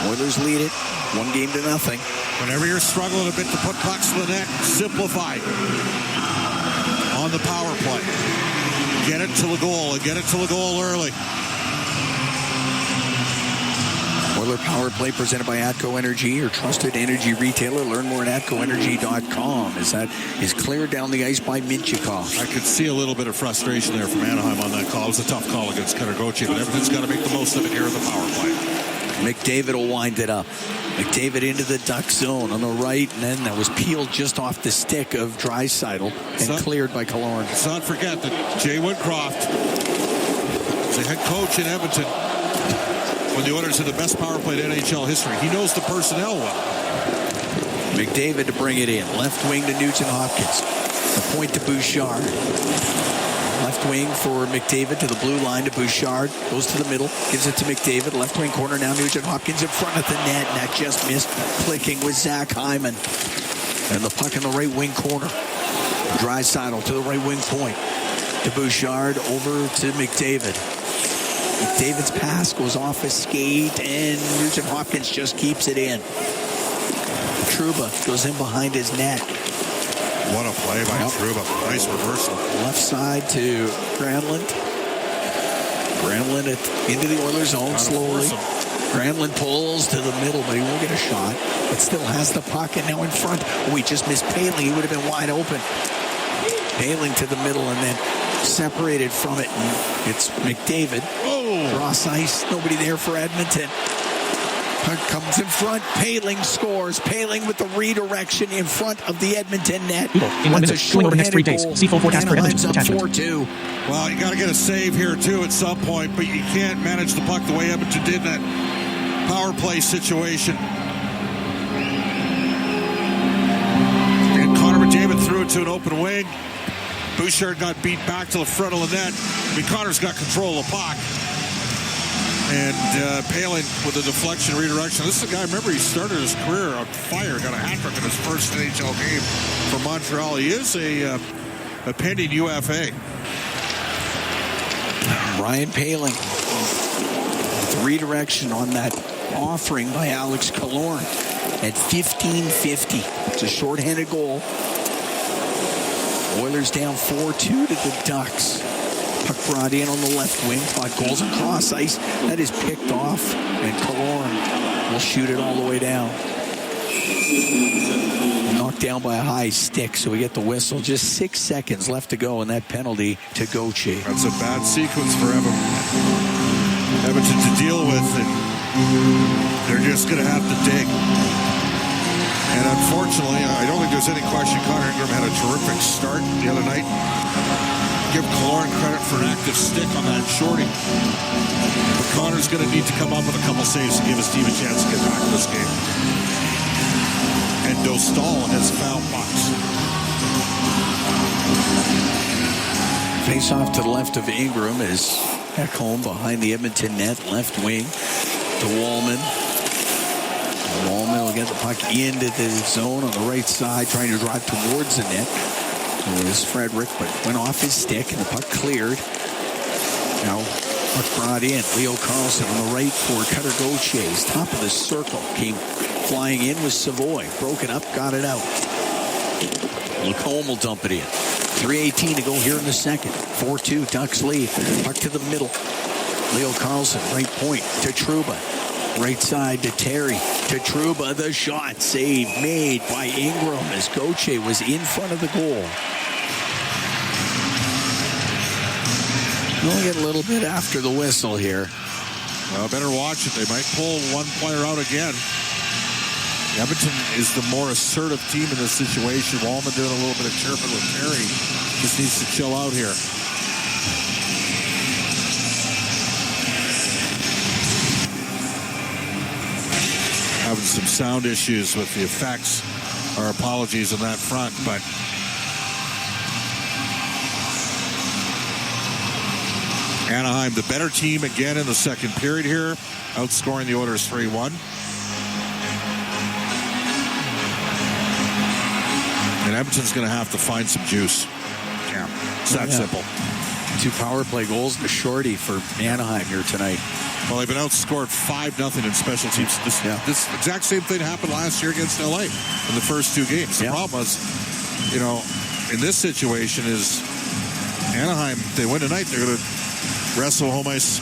Oilers lead it 1-0.
Whenever you're struggling a bit to put pucks in the net, simplify. On the power play. Get it to the goal and get it to the goal early.
Oiler Power Play presented by Atco Energy, your trusted energy retailer. Learn more at atcoenergy.com as that is cleared down the ice by Minchikov.
I could see a little bit of frustration there from Anaheim on that call. It was a tough call against Cutter Gauthier, but everything's got to make the most of it here in the power play.
McDavid will wind it up. McDavid into the Duck zone on the right, and then that was peeled just off the stick of Draisaitl and cleared by Killorn.
Let's not forget that Jay Woodcroft is the head coach in Edmonton when the Oilers are the best power play in NHL history. He knows the personnel well.
McDavid to bring it in. Left wing to Nugent Hopkins. The point to Bouchard. Left wing for McDavid to the blue line to Bouchard. Goes to the middle, gives it to McDavid. Left wing corner now, Nugent Hopkins in front of the net. And that just missed, clicking with Zach Hyman. And the puck in the right wing corner. Draisaitl to the right wing point. To Bouchard, over to McDavid. McDavid's pass goes off his skate, and Nugent Hopkins just keeps it in. Trouba goes in behind his net.
What a play by Trouba. Nice reversal.
Left side to Granlund. Granlund into the Oilers zone slowly. Granlund pulls to the middle, but he won't get a shot. But still has the puck, and now in front. Oh, he just missed Paling. He would have been wide open. Paling to the middle, and then separated from it. And it's McDavid. Cross ice. Nobody there for Edmonton. Puck comes in front. Paling scores. Paling with the redirection in front of the Edmonton net. That's a short-handed goal. Anaheim's up 4-2.
Well, you got to get a save here, too, at some point, but you can't manage the puck the way Edmonton did in that power play situation. And Connor McDavid threw it to an open wing. Bouchard got beat back to the front of the net. I mean, Connor's got control of the puck. And Paling with a deflection redirection. This is a guy, remember, he started his career on fire, got a hat trick in his first NHL game for Montreal. He is a pending UFA.
Ryan Paling with redirection on that offering by Alex Killorn at 15:50. It's a shorthanded goal. Oilers down 4-2 to the Ducks. Puck brought in on the left wing. Clock goals and cross ice. That is picked off. And Killorn will shoot it all the way down. Knocked down by a high stick, so we get the whistle. Just 6 seconds left to go, and that penalty to Gauthier.
That's a bad sequence for Edmonton to deal with, and they're just going to have to dig. And unfortunately, I don't think there's any question Connor Ingram had a terrific start the other night. Give Killorn credit for an active stick on that shorty. But Connor's going to need to come up with a couple saves to give his team a chance to get back in this game. And Dostal has foul pucks.
Face off to the left of Ingram is Ekholm behind the Edmonton net. Left wing to Wallman. Wallman will get the puck into the zone on the right side, trying to drive towards the net. It was Frederick, but went off his stick, and the puck cleared. Now, puck brought in. Leo Carlson on the right for Cutter Gauthier. Top of the circle. Came flying in with Savoy. Broke it up, got it out. Lacombe will dump it in. 3:18 to go here in the second. 4-2, Ducks lead. Puck to the middle. Leo Carlson, right point to Trouba. Right side to Terry, to Trouba, the shot, save made by Ingram as Gauthier was in front of the goal. We'll get a little bit after the whistle here.
Well, better watch it. They might pull one player out again. Edmonton is the more assertive team in this situation. Wallman doing a little bit of chirping with Terry. Just needs to chill out here. Having some sound issues with the effects. Our apologies on that front, but Anaheim, the better team again in the second period here, outscoring the Oilers 3-1. And Edmonton's going to have to find some juice. Yeah, it's that simple.
2 power play goals and a shorty for Anaheim here tonight.
Well, they've been outscored 5-0 in special teams. This exact same thing happened last year against LA in the first 2 games. The problem was, in this situation is Anaheim, if they win tonight, they're going to wrestle home ice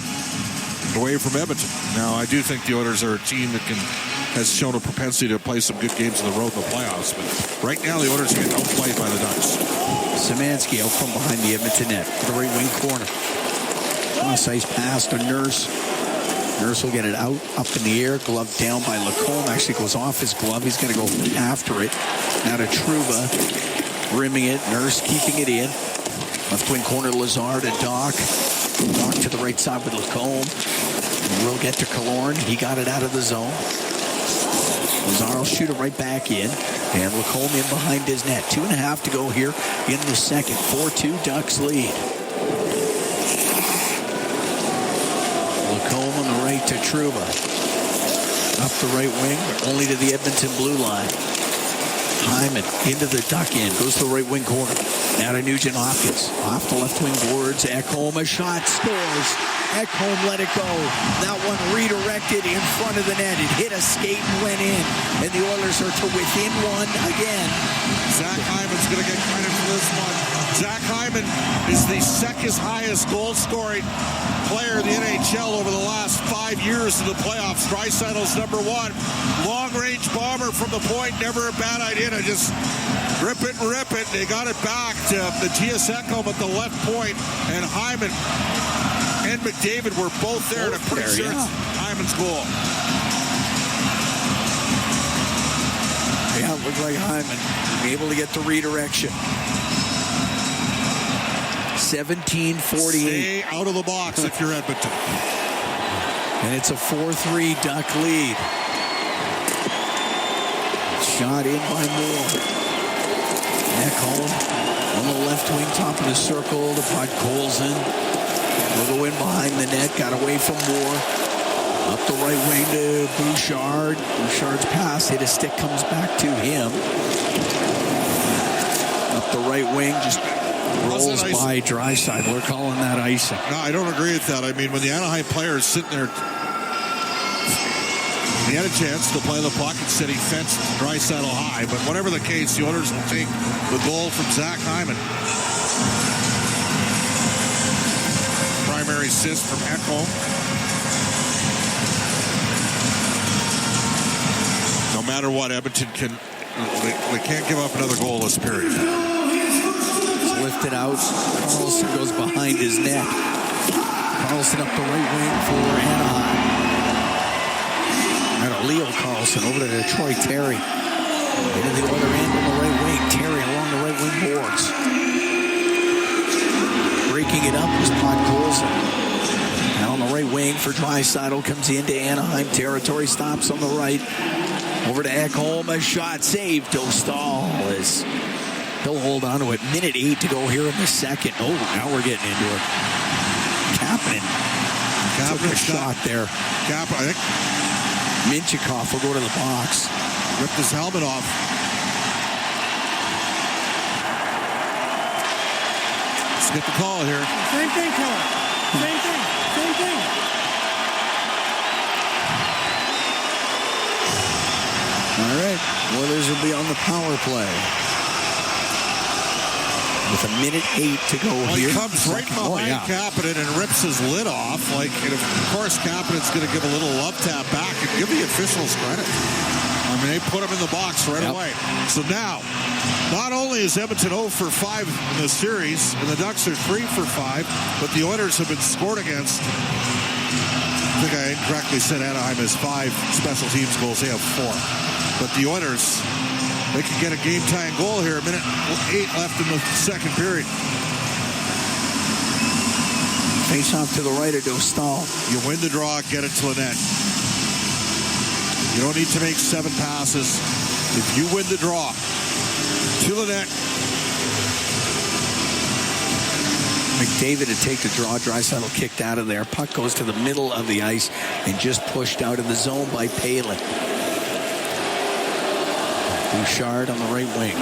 away from Edmonton. Now, I do think the Oilers are a team that has shown a propensity to play some good games in the road in the playoffs. But right now, the Oilers are getting outplayed by the Ducks.
Szymanski out from behind the Edmonton net to the right wing corner. Cross ice pass to Nurse. Nurse will get it out, up in the air, glove down by Lacombe. Actually goes off his glove. He's going to go after it. Now to Trouba, rimming it. Nurse keeping it in. Left wing corner, Lazard and Doc. Doc to the right side with Lacombe. We'll get to Killorn. He got it out of the zone. Lazard will shoot it right back in. And Lacombe in behind his net. 2.5 to go here in the second. 4-2, Ducks lead. Lacombe on the right to Trouba. Up the right wing, but only to the Edmonton blue line. Hyman into the duck end, goes to the right wing corner. Now to Nugent Hopkins. Off the left wing boards. Ekholm, a shot, scores. Ekholm let it go. That one redirected in front of the net. It hit a skate and went in. And the Oilers are to within one again.
Zach Hyman's going to get credit for this one. Zach Hyman is the second highest goal-scoring player in the NHL over the last 5 years in the playoffs. Draisaitl's number one. Long-range bomber from the point. Never a bad idea to just rip it. They got it back to Matthias Ekholm at the left point. And Hyman and McDavid were both there. And I'm pretty sure it's Hyman's goal.
Yeah, it looked like Hyman able to get the redirection. 17:48.
Stay out of the box if you're Edmonton.
And it's a 4-3 Duck lead. Shot in by Moore. Ekholm on the left wing, top of the circle. The puck goes in. They'll go in behind the net. Got away from Moore. Up the right wing to Bouchard. Bouchard's pass hit a stick, comes back to him. Up the right wing, just rolls by Draisaitl. We're calling that icing.
No, I don't agree with that. I mean, when the Anaheim player is sitting there, he had a chance to play the puck. Instead, he fenced Draisaitl high. But whatever the case, the Oilers will take the goal from Zach Hyman. Primary assist from Ekholm. No matter what, Edmonton they can't give up another goal this period.
It's lifted out. Carlson goes behind his net. Carlson up the right wing for Anaheim. And Leo Carlson over to Detroit Terry. Into the other end on the right wing. Terry along the right wing boards. Breaking it up was Podkolzin. Now on the right wing for Draisaitl. Comes into Anaheim territory. Stops on the right. Over to Ekholm. A shot saved. Dostal is... He'll hold on to it. Minute 8 to go here in the second. Oh, now we're getting into it. Kapanen took a shot there.
I think
Minchikov will go to the box.
Ripped his helmet off. Let's get the call here.
Same thing, Keller. Same thing.
All right. Oilers will be on the power play. With a minute 8 to go here.
He comes right behind Kapanen and rips his lid off. And of course, Kapanen's going to give a little love tap back and give the officials credit. I mean, they put him in the box right away. So now, not only is Edmonton 0 for 5 in the series, and the Ducks are 3 for 5, but the Oilers have been scored against. I think I incorrectly said Anaheim has 5 special teams goals. They have 4. But the Oilers... They can get a game-tying goal here. A minute 8 left in the second period.
Face off to the right of Dostal.
You win the draw, get it to the net. You don't need to make 7 passes. If you win the draw, to the net.
McDavid to take the draw. Draisaitl kicked out of there. Puck goes to the middle of the ice and just pushed out of the zone by Palin. Bouchard on the right wing.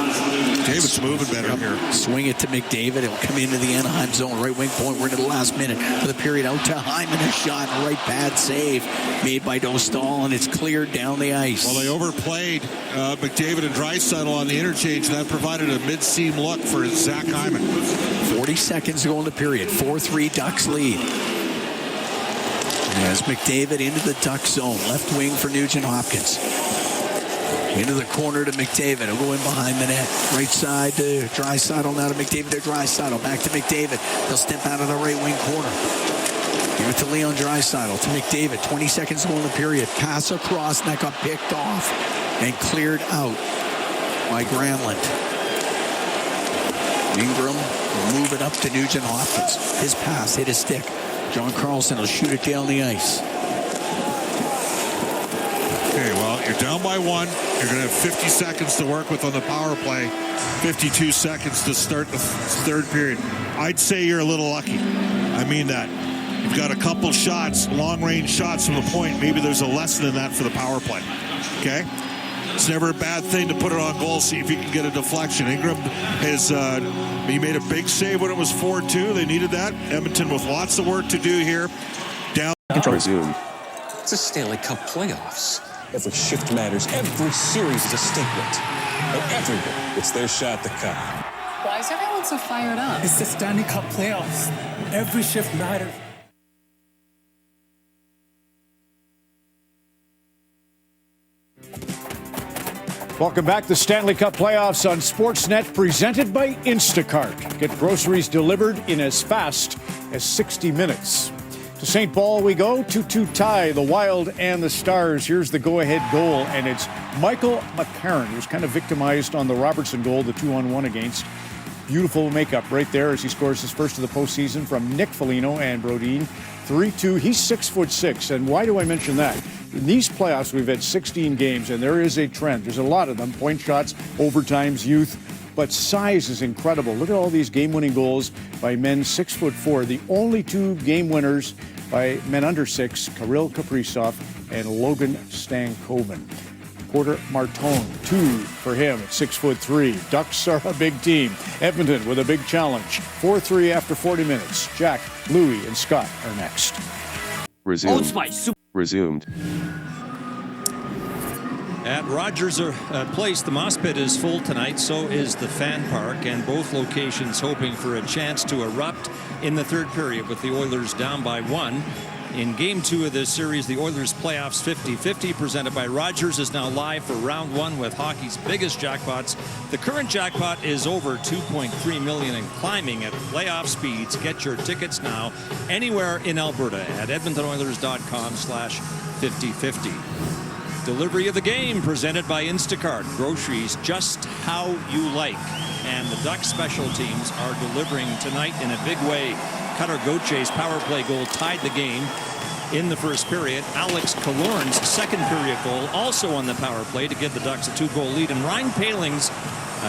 David's moving better here.
Swing it to McDavid. It'll come into the Anaheim zone. Right wing point. We're into the last minute for the period. Out to Hyman. A shot. Right pad save made by Dostal, and it's cleared down the ice.
Well, they overplayed McDavid and Draisaitl on the interchange, and that provided a mid-seam look for Zach Hyman.
40 seconds to go in the period. 4-3 Ducks lead. As McDavid into the Duck zone. Left wing for Nugent Hopkins. Into the corner to McDavid. He'll go in behind the net. Right side to Draisaitl. Now to McDavid to Draisaitl. Back to McDavid. He'll step out of the right wing corner. Give it to Leon Draisaitl. To McDavid. 20 seconds to go in the period. Pass across. And that got picked off and cleared out by Granlund. Ingram will move it up to Nugent Hopkins. His pass hit his stick. John Carlson will shoot it down the ice.
Okay, well, you're down by 1. You're going to have 50 seconds to work with on the power play. 52 seconds to start the third period. I'd say you're a little lucky. I mean that. you've got a couple shots, long-range shots from the point. Maybe there's a lesson in that for the power play. Okay? It's never a bad thing to put it on goal, see if you can get a deflection. Ingram has he made a big save when it was 4-2. They needed that. Edmonton with lots of work to do here. Down.
Resumed.
It's a Stanley Cup playoffs. Every shift matters. Every series is a statement. And everyone, it's their shot to cup.
Why is everyone so fired up?
It's the Stanley Cup playoffs. Every shift matters.
Welcome back to Stanley Cup playoffs on Sportsnet, presented by Instacart. Get groceries delivered in as fast as 60 minutes. To St. Paul we go, 2-2 tie, the Wild and the Stars. Here's the go-ahead goal, and it's Michael McCarron, who's kind of victimized on the Robertson goal, the 2-on-1 against. Beautiful makeup right there as he scores his first of the postseason from Nick Foligno and Brodin. 3-2. He's 6'6", and why do I mention that? In these playoffs, we've had 16 games, and there is a trend. There's a lot of them, point shots, overtimes, youth, but size is incredible. Look at all these game-winning goals by men 6'4". The only two game winners by men under 6, Kirill Kaprizov and Logan Stankoven. Porter Martone, 2 for him at 6'3". Ducks are a big team. Edmonton with a big challenge. 4-3 after 40 minutes. Jack, Louie, and Scott are next.
Resumed. Resumed.
At Rogers Place, the moss pit is full tonight. So is the fan park, and both locations hoping for a chance to erupt in the third period with the Oilers down by 1. In Game 2 of this series, the Oilers playoffs 50-50, presented by Rogers, is now live for round 1 with hockey's biggest jackpots. The current jackpot is over $2.3 million and climbing at playoff speeds. Get your tickets now anywhere in Alberta at edmontonoilers.com/5050. Delivery of the game presented by Instacart. Groceries just how you like. And the Ducks special teams are delivering tonight in a big way. Cutter Gauthier's power play goal tied the game in the first period. Alex Killorn's second period goal also on the power play to give the Ducks a 2-goal lead. And Ryan Paling's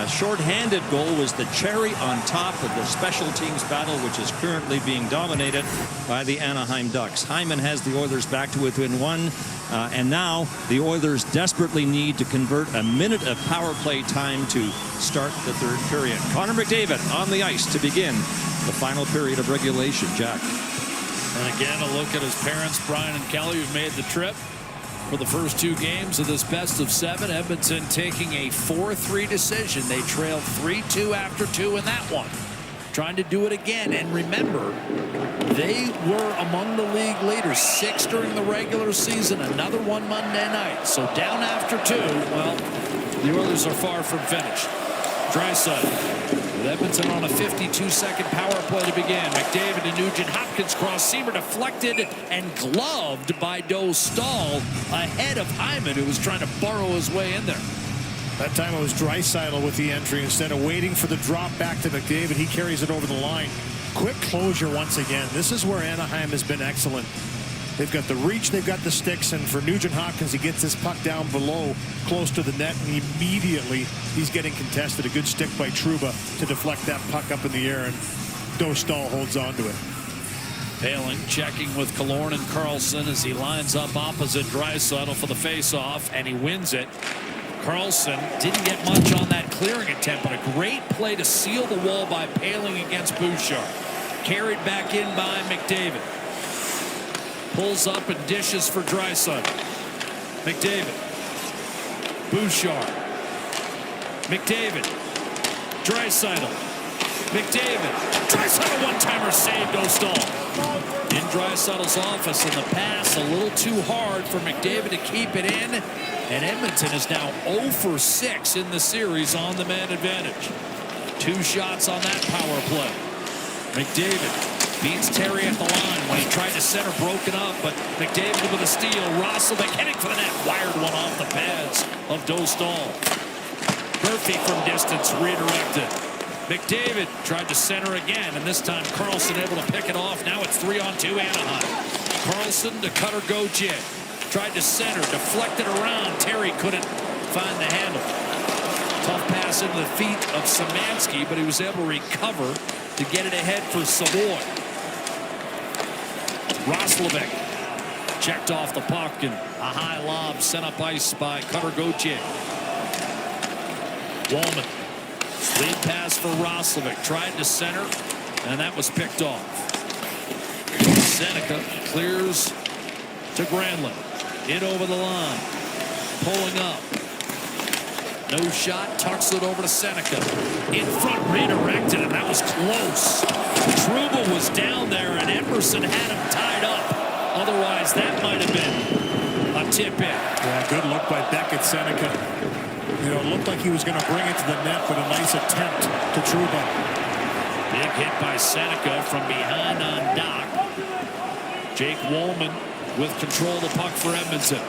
shorthanded goal was the cherry on top of the special teams battle, which is currently being dominated by the Anaheim Ducks. Hyman has the Oilers back to within 1. And now the Oilers desperately need to convert a minute of power play time to start the third period. Connor McDavid on the ice to begin the final period of regulation. Jack.
And again, a look at his parents, Brian and Kelly, who've made the trip for the first 2 games of this best of 7. Edmonton taking a 4-3 decision. They trailed 3-2 after 2 in that one. Trying to do it again. And remember, they were among the league leaders, 6 during the regular season, another one Monday night. So down after 2, well, the Oilers are far from finished. Draisaitl with Edmonton on a 52-second power play to begin. McDavid and Nugent-Hopkins cross-seamer deflected and gloved by Doe Stahl ahead of Hyman, who was trying to burrow his way in there.
That time it was Draisaitl with the entry. Instead of waiting for the drop back to McDavid, he carries it over the line. Quick closure once again. This is where Anaheim has been excellent. They've got the reach, they've got the sticks, and for Nugent-Hopkins, he gets his puck down below, close to the net, and immediately he's getting contested. A good stick by Trouba to deflect that puck up in the air, and Doe Stahl holds on to it.
Paling checking with Killorn and Karlsson as he lines up opposite Draisaitl for the face-off, and he wins it. Karlsson didn't get much on that clearing attempt, but a great play to seal the wall by Paling against Bouchard. Carried back in by McDavid. Pulls up and dishes for Draisaitl. McDavid. Bouchard. McDavid. Draisaitl. McDavid. Draisaitl one-timer saved O'Stahl. In Draisaitl's office, in the pass a little too hard for McDavid to keep it in. And Edmonton is now 0 for 6 in the series on the man advantage. 2 shots on that power play. McDavid beats Terry at the line when he tried to center, broken up, but McDavid with a steal. Roslovic heading for the net, wired one off the pads of Doe Stahl. Murphy from distance redirected. McDavid tried to center again, and this time Karlsson able to pick it off. Now it's 3-on-2 Anaheim. Karlsson to Cutter Gauthier. Tried to center, deflected around. Terry couldn't find the handle. Tough pass into the feet of Szymanski, but he was able to recover to get it ahead for Savoy. Roslovic checked off the puck, and a high lob sent up ice by Cutter Gauthier. Wallman, lead pass for Roslovic, tried to center, and that was picked off. Seneca clears to Granlund, in over the line, pulling up. No shot, tucks it over to Seneca. In front, redirected, and that was close. Trouba was down there, and Emerson had him tied up. Otherwise, that might have been a tip in.
Yeah, good look by Beckett. Seneca, you know, looked like he was going to bring it to the net, but a nice attempt to Trouba.
Big hit by Seneca from behind on Doc. Jake Wallman with control of the puck for Edmonton.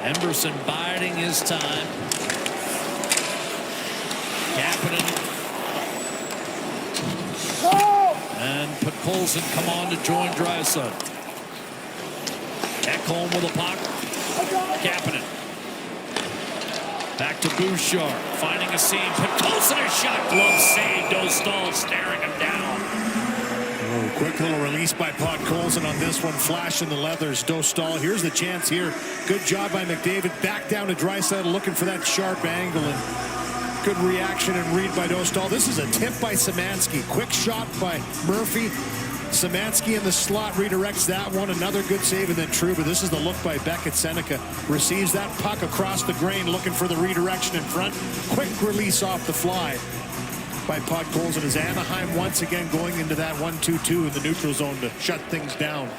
Emerson biding his time. Kapanen and Podkolzin come on to join Draisaitl. Ekholm with a puck. Kapanen. Back to Bouchard, finding a seam. Podkolzin, a shot, glove save. Dostal staring him down.
Oh, quick little release by Podkolzin on this one, flashing the leathers. Dostal, here's the chance here. Good job by McDavid. Back down to Draisaitl, looking for that sharp angle, and good reaction and read by Dostal. This is a tip by Szymanski. Quick shot by Murphy. Szymanski in the slot redirects that one. Another good save, and then Trouba. This is the look by Beckett. Seneca receives that puck across the grain, looking for the redirection in front. Quick release off the fly by Podkolzin as Anaheim once again going into that 1-2-2 in the neutral zone to shut things down.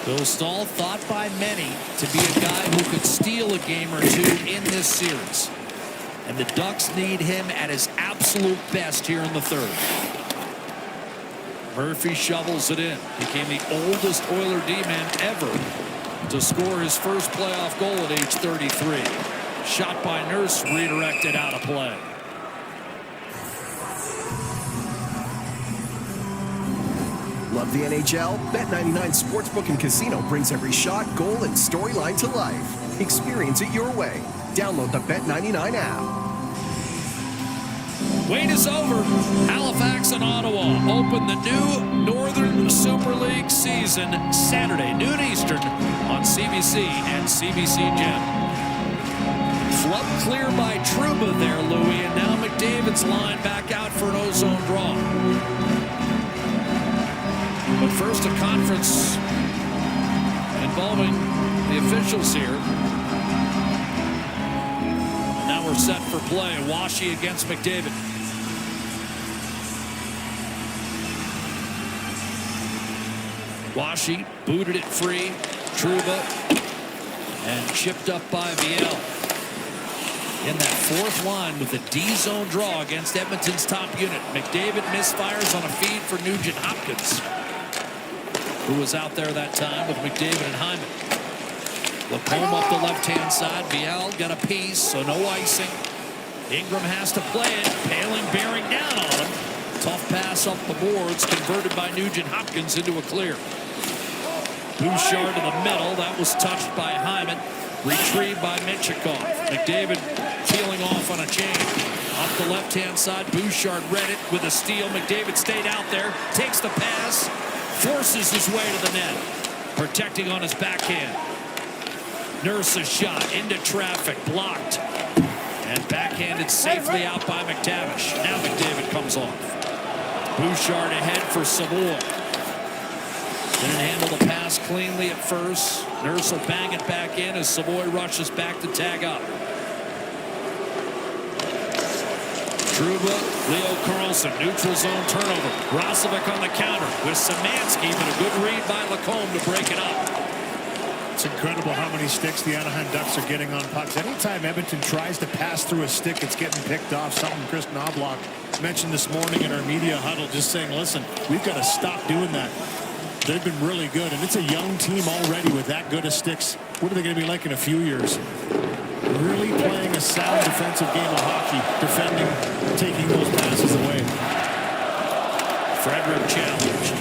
Dostal thought by many to be a guy who could steal a game or two in this series. And the Ducks need him at his absolute best here in the third. Murphy shovels it in. Became the oldest Oiler D-man ever to score his first playoff goal at age 33. Shot by Nurse, redirected out of play.
Love the NHL? Bet99 Sportsbook and Casino brings every shot, goal, and storyline to life. Experience it your way. Download the Bet99 app.
Wait is over. Halifax and Ottawa open the new Northern Super League season Saturday, noon Eastern on CBC and CBC Gem. Flub clear by Trouba there, Louie, and now McDavid's line back out for an ozone draw. But first, a conference involving the officials here. And now we're set for play. Washi against McDavid. Washi booted it free. Trouba and chipped up by Viel. In that fourth line with the D-zone draw against Edmonton's top unit. McDavid misfires on a feed for Nugent Hopkins, who was out there that time with McDavid and Hyman. Lacombe up the left-hand side. Viel got a piece, so no icing. Ingram has to play it. Paling bearing down on him. Tough pass up the boards, converted by Nugent Hopkins into a clear. Bouchard to the middle. That was touched by Hyman. Retrieved by Menchikov. McDavid peeling off on a chain. Up the left-hand side, Bouchard read it with a steal. McDavid stayed out there, takes the pass, forces his way to the net, protecting on his backhand. Nurse's shot into traffic, blocked, and backhanded safely out by McTavish. Now McDavid comes off. Bouchard ahead for Savoy. Didn't handle the pass cleanly at first. Nurse will bang it back in as Savoy rushes back to tag up. Trouba, Leo Carlson, neutral zone turnover. Roslovic on the counter with Szymanski, but a good read by Lacombe to break it up.
It's incredible how many sticks the Anaheim Ducks are getting on pucks. Anytime Edmonton tries to pass through a stick, it's getting picked off. Something Chris Knobloch mentioned this morning in our media huddle, just saying, listen, we've got to stop doing that. They've been really good, and it's a young team already with that good of sticks. What are they going to be like in a few years? Really playing a sound defensive game of hockey, defending, taking those passes away.
Frederick challenged.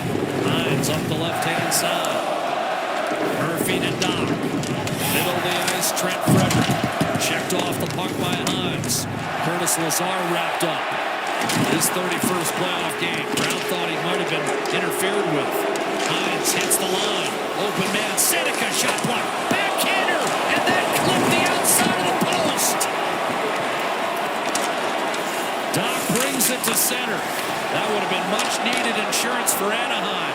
Hines up the left-hand side. Murphy to Doc. Middle of the ice, Trent Frederick. Lazar wrapped up. His 31st playoff game. Brown thought he might have been interfered with. Hines hits the line. Open man. Seneca shot block. Backhander. And then clipped the outside of the post. Doc brings it to center. That would have been much needed insurance for Anaheim.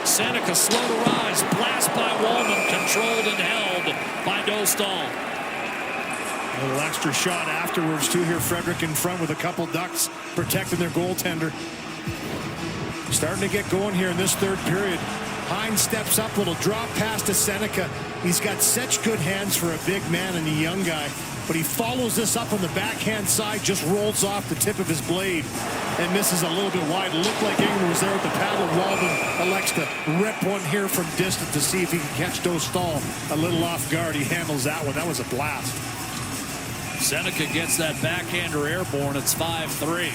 Seneca slow to rise. Blast by Wallman. Controlled and held by Dostal.
A little extra shot afterwards, too, here. Frederick in front with a couple Ducks protecting their goaltender. Starting to get going here in this third period. Hines steps up, little drop pass to Seneca. He's got such good hands for a big man and a young guy. But he follows this up on the backhand side, just rolls off the tip of his blade and misses a little bit wide. It looked like Ingram was there at the paddle. Walden elects to rip one here from distance to see if he can catch Dostal a little off guard. He handles that one. That was a blast.
Seneca gets that backhander airborne. It's 5-3.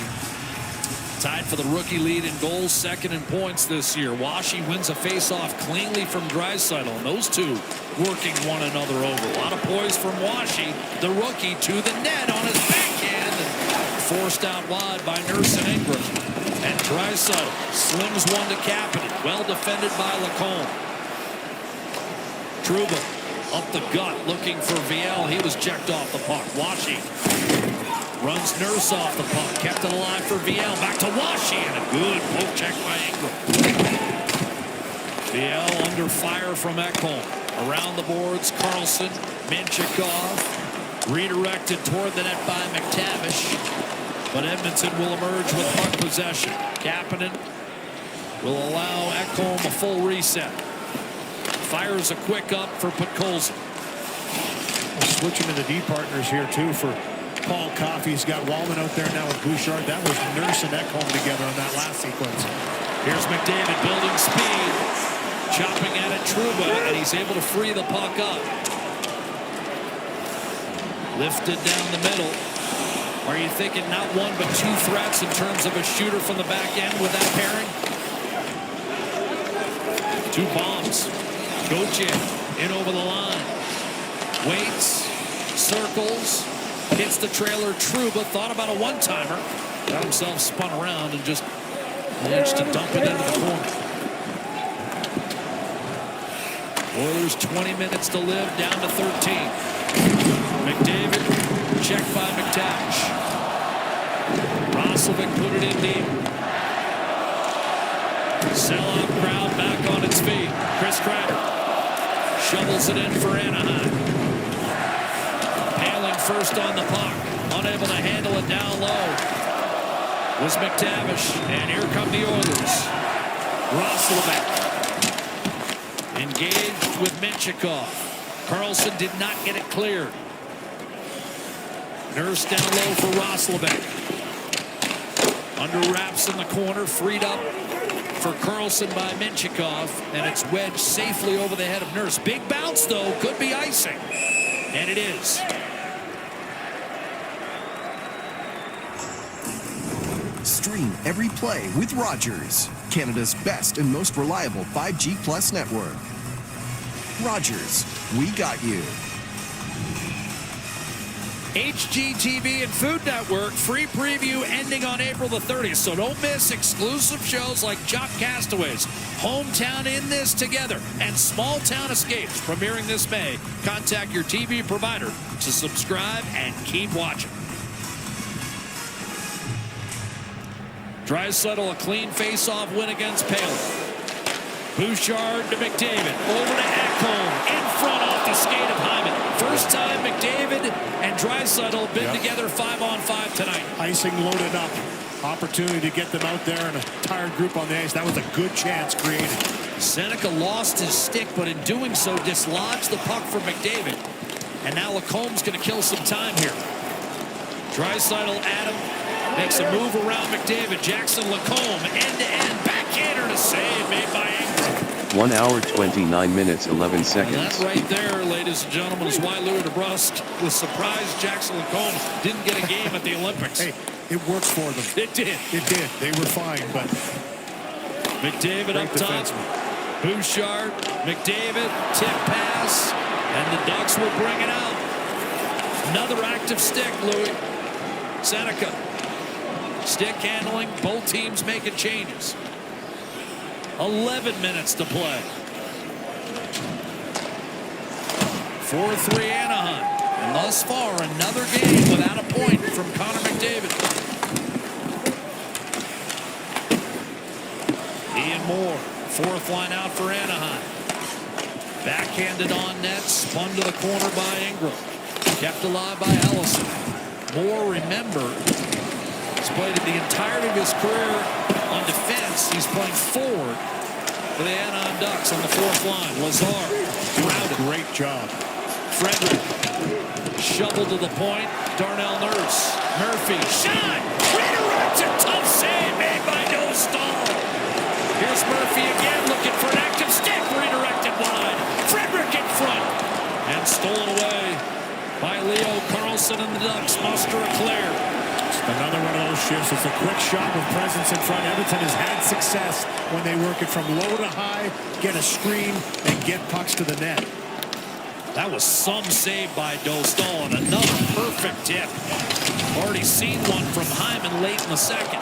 Tied for the rookie lead in goals, second in points this year. Washi wins a faceoff cleanly from Draisaitl, and those two working one another over. A lot of poise from Washi, the rookie, to the net on his backhand, and forced out wide by Nurse and Ingram. And Draisaitl slings one to Kapanen, well defended by Lacombe. Trouba up the gut looking for Viel. He was checked off the puck. Washi runs Nurse off the puck. Kept it alive for Viel. Back to Washi. And a good poke check by Ingram. Viel under fire from Ekholm. Around the boards, Carlson, Minchikov. Redirected toward the net by McTavish. But Edmonton will emerge with puck possession. Kapanen will allow Ekholm a full reset. Fires a quick up for Podkolzin.
Switch him into D partners here, too, for Paul Coffey's got Wallman out there now with Bouchard. That was Nurse and Ekholm together on that last sequence.
Here's McDavid building speed. Chopping at it, Trouba, and he's able to free the puck up. Lifted down the middle. Are you thinking not one but two threats in terms of a shooter from the back end with that pairing? Two bombs. Gauthier in over the line. Waits. Circles. Hits the trailer. Trouba thought about a one-timer. Got himself spun around and just managed to dump it into the corner. Oilers 20 minutes to live, down to 13. McDavid checked by McTavish. Roslovic put it in deep. Sellout crowd back on its feet. Chris Kreider shovels it in for Anaheim. Paling first on the puck. Unable to handle it down low was McTavish. And here come the Oilers. Roslovic engaged with Minchikov. Carlson did not get it cleared. Nurse down low for Roslovic. Under wraps in the corner. Freed up for Carlson by Minchikov, and it's wedged safely over the head of Nurse. Big bounce, though. Could be icing. And it is.
Stream every play with Rogers, Canada's best and most reliable 5G Plus network. Rogers, we got you.
HGTV and Food Network free preview ending on April the 30th. So don't miss exclusive shows like Jock Castaways, Hometown in This Together, and Small Town Escapes premiering this May. Contact your TV provider to subscribe and keep watching. Draisaitl a clean face-off win against Paling. Bouchard to McDavid. Over to Ekholm. In front off the skate of Hyman. First time McDavid and Draisaitl been together 5-on-5 tonight.
Icing loaded up. Opportunity to get them out there in a tired group on the ice. That was a good chance created.
Seneca lost his stick, but in doing so dislodged the puck from McDavid. And now Lacombe's going to kill some time here. Draisaitl, Adam makes a move around McDavid. Jackson Lacombe end-to-end backhander to save made by Ingram.
1 hour 29 minutes 11 seconds.
And that right there, ladies and gentlemen, is why Louis DeBrusk was surprised Jackson Lacombe didn't get a game at the Olympics.
Hey, it worked for them.
It did.
It did. They were fine, but
McDavid up top. Bouchard, McDavid, tip pass, and the Ducks will bring it out. Another active stick, Louis. Seneca. Stick handling. Both teams making changes. 11 minutes to play. 4-3 Anaheim. And thus far, another game without a point from Connor McDavid. Ian Moore, fourth line out for Anaheim. Backhanded on net, spun to the corner by Ingram. Kept alive by Allison. Moore, remember, he's played the entirety of his career on defense. He's playing forward for the Anaheim Ducks on the fourth line. Lazar, routed.
Great job.
Frederick, shoveled to the point. Darnell Nurse. Murphy, shot! Redirects, a tough save made by Dostal. Here's Murphy again, looking for an active stick. Redirected wide. Frederick in front. And stolen away by Leo Carlson, and the Ducks muster a clear.
Another one of those shifts. It's a quick shot with presence in front. Edmonton has had success when they work it from low to high, get a screen, and get pucks to the net.
That was some save by Dostal, and another perfect tip. Already seen one from Hyman late in the second.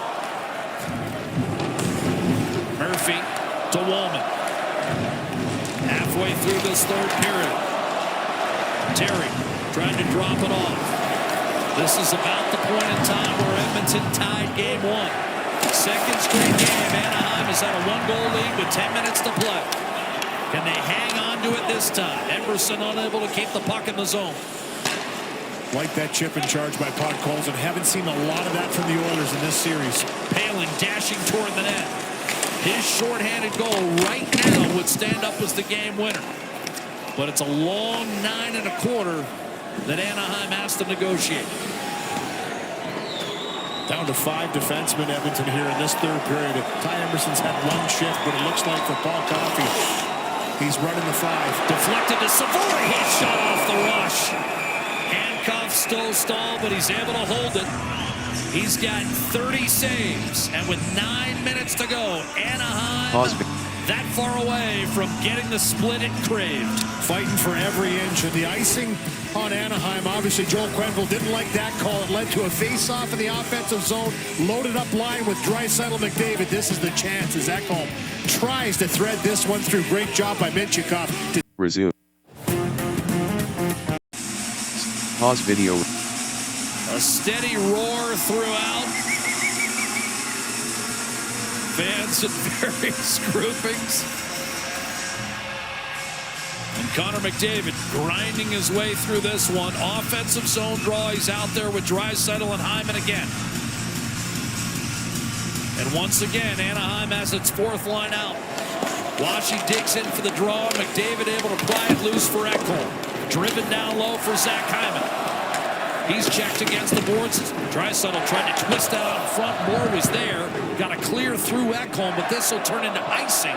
Murphy to Woolman. Halfway through this third period. Terry trying to drop it off. This is about the point in time where Edmonton tied game one. Second straight game, Anaheim is at a one-goal lead with 10 minutes to play. Can they hang on to it this time? Emerson unable to keep the puck in the zone.
Like that chip in charge by Podkolzin. Haven't seen a lot of that from the Oilers in this series.
Palin dashing toward the net. His shorthanded goal right now would stand up as the game winner. But it's a long 9 1/4 that Anaheim has to negotiate.
Down to 5 defensemen, Edmonton, here in this third period. Ty Emerson's had one shift, but it looks like for Paul Coffey, he's running the 5.
Deflected to Savoy. He shot off the rush. Handcuffed, still stalled, but he's able to hold it. He's got 30 saves, and with 9 minutes to go, Anaheim that far away from getting the split it craved.
Fighting for every inch, and the icing on Anaheim. Obviously, Joel Quenneville didn't like that call. It led to a face-off in the offensive zone. Loaded up line with Draisaitl McDavid. This is the chance as Ekholm tries to thread this one through. Great job by Minchikov.
Resume. Pause video.
A steady roar throughout. Fans in various groupings. And Connor McDavid grinding his way through this one. Offensive zone draw. He's out there with Draisaitl and Hyman again. And once again, Anaheim has its fourth line out. Washy digs in for the draw. McDavid able to pry it loose for Ekholm. Driven down low for Zach Hyman. He's checked against the boards. Draisaitl tried to twist out out front. Moore was there. Got a clear through Ekholm, but this will turn into icing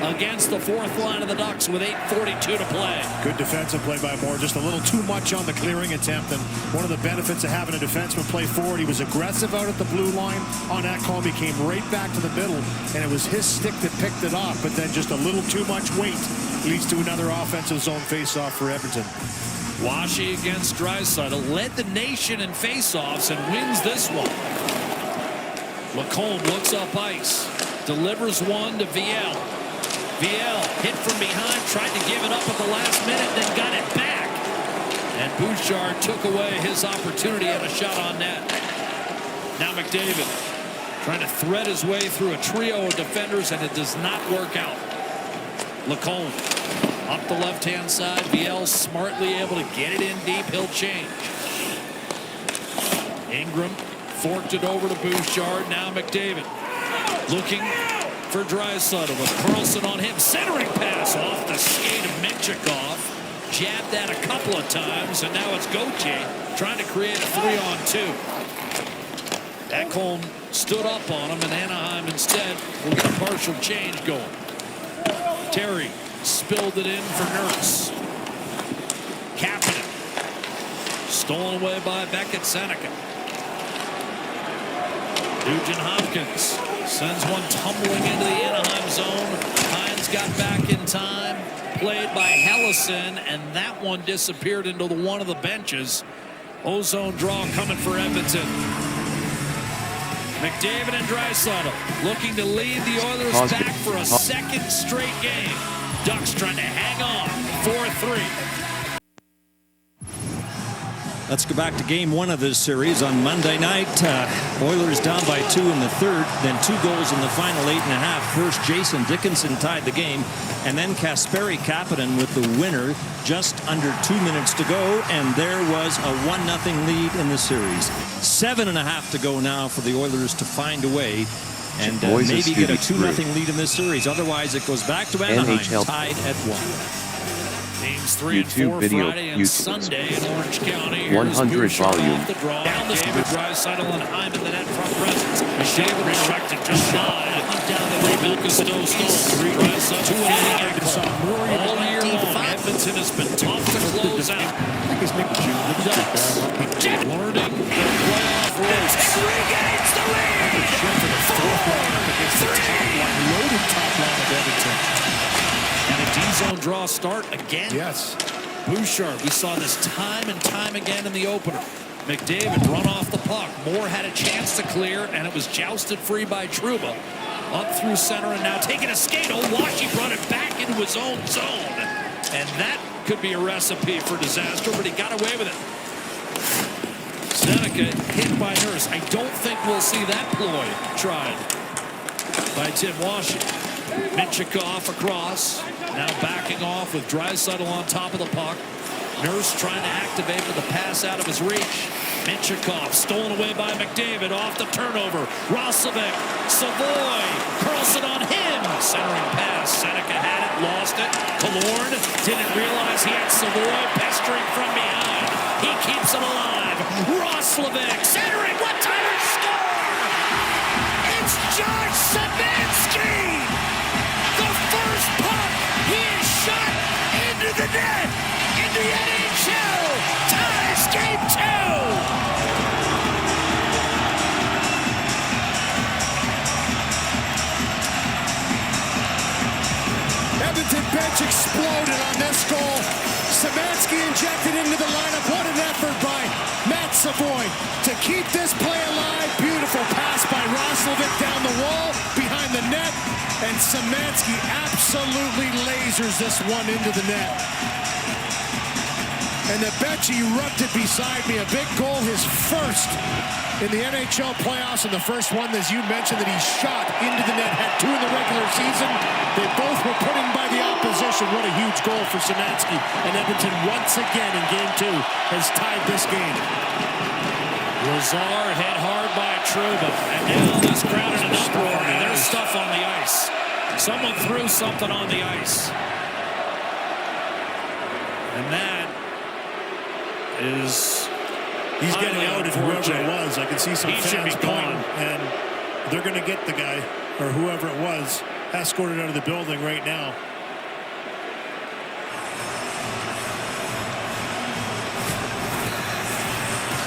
against the fourth line of the Ducks with 8:42 to play.
Good defensive play by Moore. Just a little too much on the clearing attempt. And one of the benefits of having a defenseman play forward, he was aggressive out at the blue line on Ekholm. He came right back to the middle, and it was his stick that picked it off. But then just a little too much weight leads to another offensive zone faceoff for Edmonton.
Washy against Draisaitl led the nation in faceoffs and wins this one. Lacombe looks up ice, delivers one to Viel. Viel hit from behind, tried to give it up at the last minute, then got it back. And Bouchard took away his opportunity and a shot on net. Now McDavid trying to thread his way through a trio of defenders, and it does not work out. Lacombe up the left-hand side. Viel smartly able to get it in deep. He'll change. Ingram forked it over to Bouchard. Now McDavid looking for Draisaitl with Carlson on him. Centering pass off the skate of Minchikov. Jabbed that a couple of times, and now it's Gauthier trying to create a 3-on-2. Ekholm stood up on him, and Anaheim instead will get a partial change going. Terry spilled it in for Nurse. Kapanen. Stolen away by Beckett Seneca. Nugent Hopkins sends one tumbling into the Anaheim zone. Hines got back in time. Played by Hellison, and that one disappeared into one of the benches. Ozone draw coming for Edmonton. McDavid and Draisaitl looking to lead the Oilers back for a second straight game. Ducks trying to hang on, 4-3.
Let's go back to game one of this series on Monday night. Oilers down by 2 in the third, then 2 goals in the final 8.5. First, Jason Dickinson tied the game, and then Kasperi Kapanen with the winner just under 2 minutes to go, and there was a 1-0 lead in the series. 7.5 to go now for the Oilers to find a way and maybe get a 2-0 lead in this series. Otherwise, it goes back to Anaheim, tied at 1.
Games 3 and 4 Friday and Sunday in Orange County.
100 volume.
The draw. Down the David Draisaitl and Hyman in the net front presence. McDavid restricted to shine. Down the way. Lucas Dostal. Draisaitl 2 all year long. Edmonton has been tough to close out.
I think it's Nick Ducks.
Learning the playoff rules.
Regains the lead.
Loaded top line of Edmonton.
And a D-zone draw start again.
Yes.
Bouchard, we saw this time and time again in the opener. McDavid run off the puck. Moore had a chance to clear, and it was jousted free by Trouba. Up through center, and now taking a skate. Washy brought it back into his own zone. And that could be a recipe for disaster, but he got away with it. Seneca hit by Nurse. I don't think we'll see that ploy tried by Tim Washy. Minchikov across, now backing off with Draisaitl on top of the puck. Nurse trying to activate with the pass out of his reach. Minchikov stolen away by McDavid off the turnover. Roslovic, Savoy, Carlson on him. Centering pass, Seneca had it, lost it. Killorn didn't realize he had Savoy pestering from behind. He keeps it alive. Roslovic centering, one-timer score! It's Josh Szymanski! First puck, he is shot into the net, in the NHL, ties game 2.
Edmonton bench exploded on this goal. Szymanski injected into the lineup. What an effort by Matt Savoy to keep this play alive. Beautiful pass by Roslovic down the wall, behind the net. And Szymanski absolutely lasers this one into the net. And the bench erupted beside me. A big goal, his first in the NHL playoffs. And the first one, as you mentioned, that he shot into the net. Had 2 in the regular season. They both were put in by the opposition. What a huge goal for Szymanski. And Edmonton once again in game 2 has tied this game.
Lazar hit hard by Trouba. And now this crowd in an uproar. And there's stuff on the ice. Someone threw something on the ice. And that is...
He's getting out of whoever it was. I can see some fans
gone.
And they're going to get the guy, or whoever it was, escorted out of the building right now.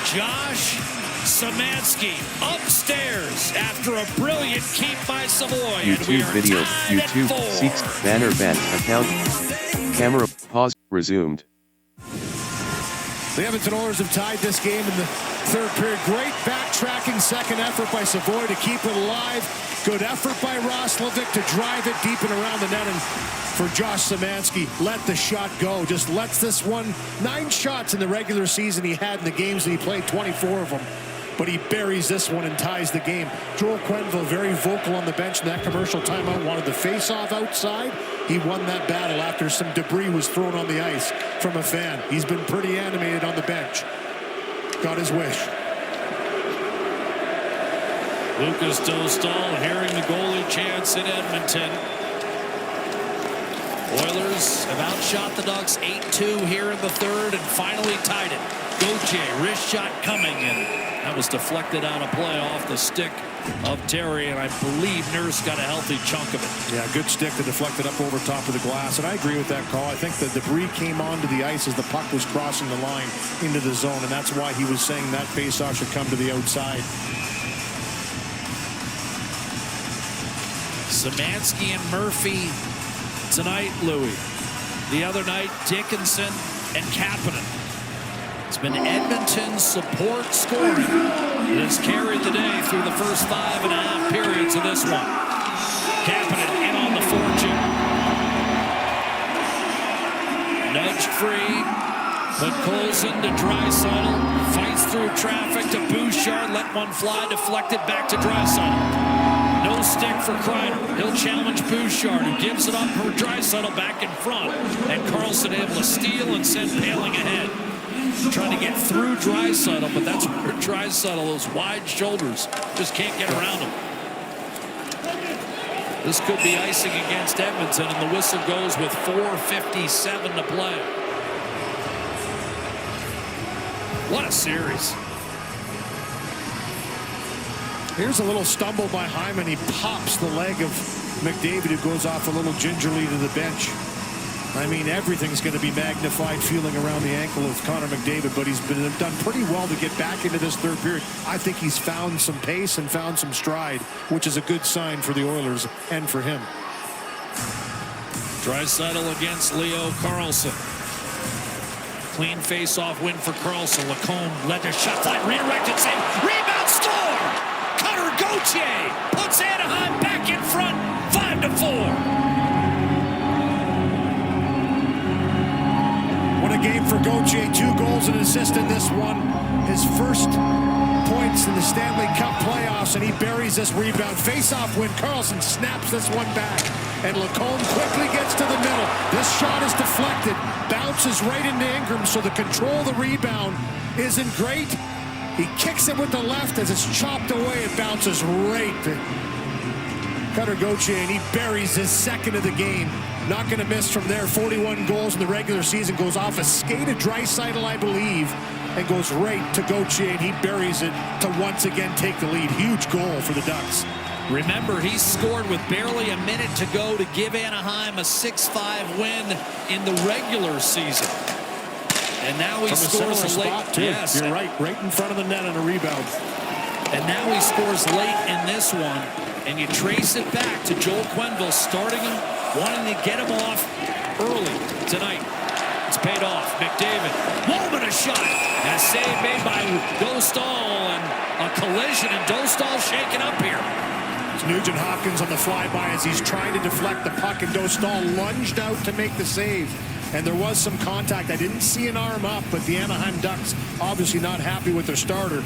Josh Szymanski upstairs after a brilliant keep by Savoy.
YouTube video, YouTube, seeks, banner ban, account, camera, pause, resumed.
The Edmonton Oilers have tied this game in the third period. Great backtracking second effort by Savoy to keep it alive. Good effort by Roslovic to drive it deep and around the net. And for Josh Szymanski, let the shot go. Just lets this one, 9 shots in the regular season he had in the games, and he played 24 of them. But he buries this one and ties the game. Joel Quenneville very vocal on the bench in that commercial timeout. Wanted the face-off outside. He won that battle after some debris was thrown on the ice from a fan. He's been pretty animated on the bench. Got his wish.
Lucas Dostal hearing the goalie chants in Edmonton. Oilers have outshot the Ducks 8-2 here in the third and finally tied it. Gauthier, wrist shot coming, and that was deflected out of play off the stick of Terry, and I believe Nurse got a healthy chunk of it.
Yeah, good stick to deflect it up over top of the glass, and I agree with that call. I think the debris came onto the ice as the puck was crossing the line into the zone, and that's why he was saying that faceoff should come to the outside.
Szymanski and Murphy tonight, Louis. The other night, Dickinson and Kapanen. It's been Edmonton's support scoring that has carried the day through the first 5.5 periods of this one. Kapanen in on the fortune. Nudged free. Put Colson to Draisaitl. Fights through traffic to Bouchard. Let one fly. Deflected back to Draisaitl. No stick for Kreider. He'll challenge Bouchard, who gives it up for Draisaitl back in front. And Karlsson able to steal and send Paling ahead. Trying to get through Draisaitl, but that's where Draisaitl, those wide shoulders, just can't get around him. This could be icing against Edmonton, and the whistle goes with 4:57 to play. What a series.
Here's a little stumble by Hyman. He pops the leg of McDavid, who goes off a little gingerly to the bench. I mean, everything's going to be magnified feeling around the ankle of Connor McDavid, but he's been done pretty well to get back into this third period. I think he's found some pace and found some stride, which is a good sign for the Oilers and for him.
Draisaitl against Leo Carlson. Clean face-off win for Carlson. Lacombe led to shot line, redirected save, rebound, score! Cutter Gauthier puts Anaheim back in front, 5-4.
What a game for Gauthier. 2 goals and an assist in this one. His first points in the Stanley Cup playoffs, and he buries this rebound. Face-off win. Carlson snaps this one back, and Lacombe quickly gets to the middle. This shot is deflected, bounces right into Ingram, so the control of the rebound isn't great. He kicks it with the left. As it's chopped away, it bounces right to Cutter Gauthier, and he buries his second of the game. Not going to miss from there. 41 goals in the regular season. Goes off a skate of Draisaitl, I believe, and goes right to Gauthier, and he buries it to once again take the lead. Huge goal for the Ducks.
Remember, he scored with barely a minute to go to give Anaheim a 6-5 win in the regular season. And now he scores a late
spot, too.
Yes,
You're right in front of the net on a rebound.
And now he scores late in this one. And you trace it back to Joel Quenneville starting him, wanting to get him off early tonight. It's paid off. McDavid, Woolman a shot. And a save made by Dostal, and a collision, and Dostal shaken up here.
It's Nugent Hopkins on the flyby as he's trying to deflect the puck, and Dostal lunged out to make the save. And there was some contact. I didn't see an arm up, but the Anaheim Ducks obviously not happy with their starter.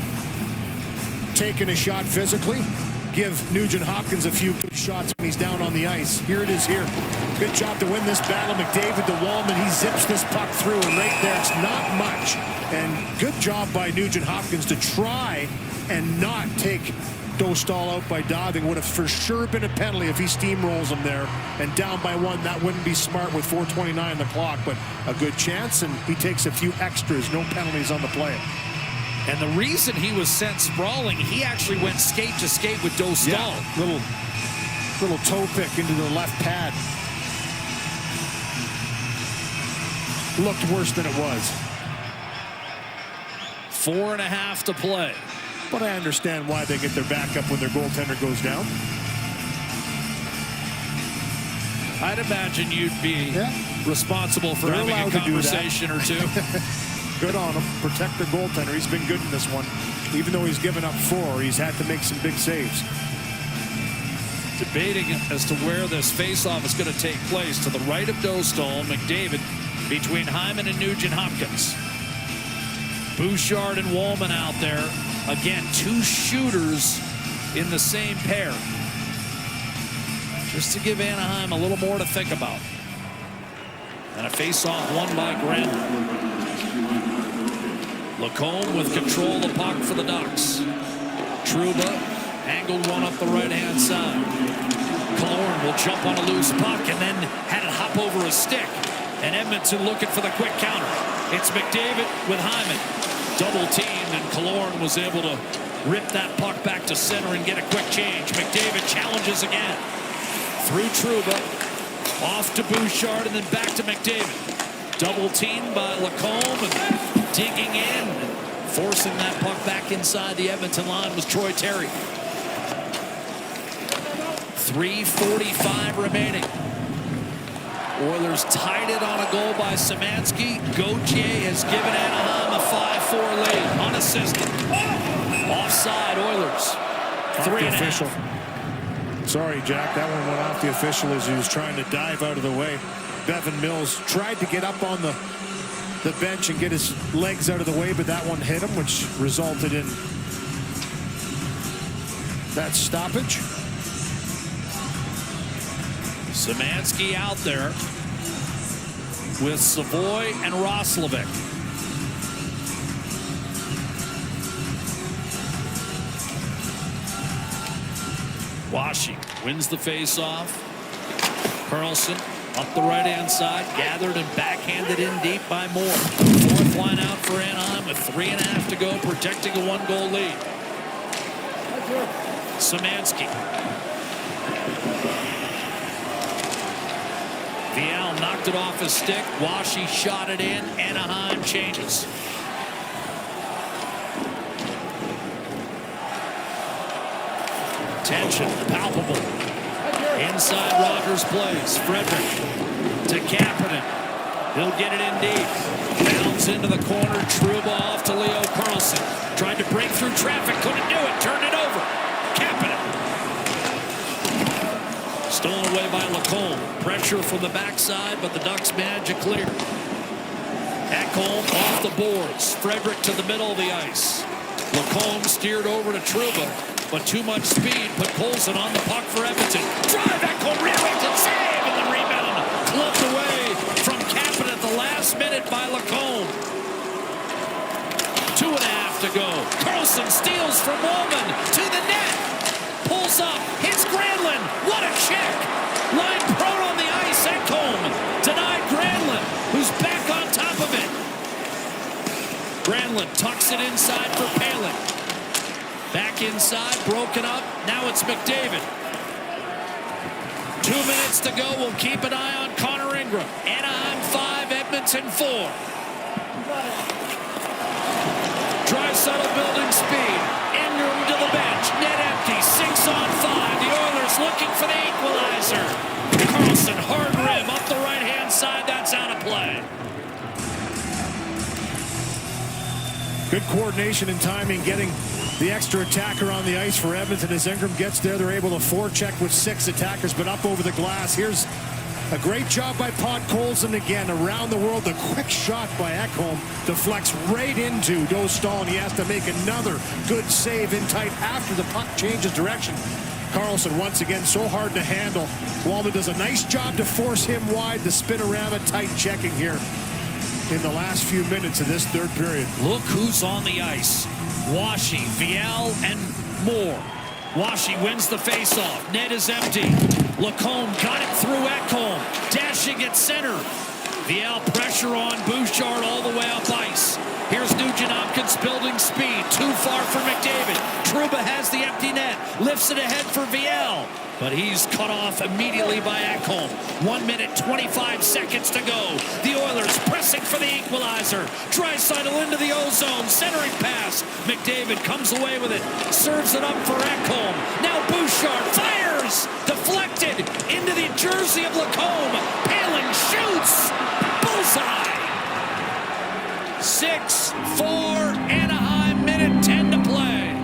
Taking a shot physically. Give Nugent Hopkins a few good shots when he's down on the ice. Here it is here. Good job to win this battle. McDavid to Wallman. He zips this puck through, and right there, it's not much. And good job by Nugent Hopkins to try and not take Dostal out by diving. Would have for sure been a penalty if he steamrolls him there. And down by 1, that wouldn't be smart with 4:29 on the clock, but a good chance, and he takes a few extras. No penalties on the play.
And the reason he was sent sprawling, he actually went skate to skate with Dostal.
Yeah, little toe pick into the left pad. Looked worse than it was.
4.5 to play.
But I understand why they get their back up when their goaltender goes down.
I'd imagine you'd be responsible for having a conversation or two.
Good on him. Protect their goaltender. He's been good in this one. Even though he's given up 4, he's had to make some big saves.
Debating as to where this faceoff is going to take place. To the right of Dostal, McDavid between Hyman and Nugent Hopkins. Bouchard and Wallman out there. Again, 2 shooters in the same pair. Just to give Anaheim a little more to think about. And a faceoff won by Granlund. Lacombe with control of the puck for the Ducks. Trouba angled one up the right-hand side. Killorn will jump on a loose puck and then had it hop over a stick. And Edmonton looking for the quick counter. It's McDavid with Hyman. Double teamed, and Killorn was able to rip that puck back to center and get a quick change. McDavid challenges again. Through Trouba. Off to Bouchard and then back to McDavid. Double teamed by Lacombe and digging in. Forcing that puck back inside the Edmonton line was Troy Terry. 3:45 remaining. Oilers tied it on a goal by Szymanski. Gauthier has given Anaheim a 5-4 6-4 lead, unassisted. Offside, Oilers. 3.5.
Sorry, Jack, that one went off the official as he was trying to dive out of the way. Bevan Mills tried to get up on the bench and get his legs out of the way, but that one hit him, which resulted in that stoppage.
Szymanski out there with Savoy and Roslovic. Washi wins the face-off. Carlson up the right-hand side, gathered and backhanded in deep by Moore. Fourth line out for Anaheim with 3.5 to go, protecting a 1-goal lead. Szymanski. Vial knocked it off his stick. Washi shot it in. Anaheim changes. Tension palpable. Inside Rogers plays. Frederick to Kapanen. He'll get it in deep. Bounds into the corner. Trouba off to Leo Carlson. Tried to break through traffic. Couldn't do it. Turned it over. Kapanen. Stolen away by Lacombe. Pressure from the backside, but the Ducks manage it clear. Ekholm off the boards. Frederick to the middle of the ice. Lacombe steered over to Trouba, but too much speed put Colson on the puck for Edmonton. Drive, Ekholm, rear-ended save, and the rebound clubbed away from Kapanen at the last minute by Lacombe. 2.5 to go. Carlson steals from Woolman to the net. Pulls up, hits Granlund. What a check! Line prone on the ice. Ekholm denied Granlund, who's back on top of it. Granlund tucks it inside for Palin. Back inside, broken up. Now it's McDavid. 2 minutes to go. We'll keep an eye on Connor Ingram. Anaheim 5, Edmonton 4. Draisaitl building speed. Ingram to the bench. Net empty. 6 on 5. The Oilers looking for the equalizer. Carlson, hard rim up the right-hand side. That's out of play.
Good coordination and timing getting the extra attacker on the ice for Edmonton. As Ingram gets there, they're able to forecheck with 6 attackers, but up over the glass. Here's a great job by Podkolzin again. Around the world, the quick shot by Ekholm deflects right into Dostal, and he has to make another good save in tight after the puck changes direction. Carlson once again so hard to handle. Walden does a nice job to force him wide. The spin around and tight checking here in the last few minutes of this third period.
Look who's on the ice. Washi, Vial, and Moore. Washi wins the faceoff. Net is empty. Lacombe got it through Ekholm. Dashing at center. Vial pressure on Bouchard all the way up ice. Here's Nugent Hopkins building speed. Too far for McDavid. Trouba has the empty net. Lifts it ahead for Vial. But he's cut off immediately by Ekholm. 1 minute, 25 seconds to go. The Oilers pressing for the equalizer. Draisaitl into the O-zone. Centering pass. McDavid comes away with it. Serves it up for Ekholm. Now Bouchard fires. Deflected into the jersey of Lacombe. Palin shoots. Bullseye. 6-4 Anaheim. Minute 10 to play.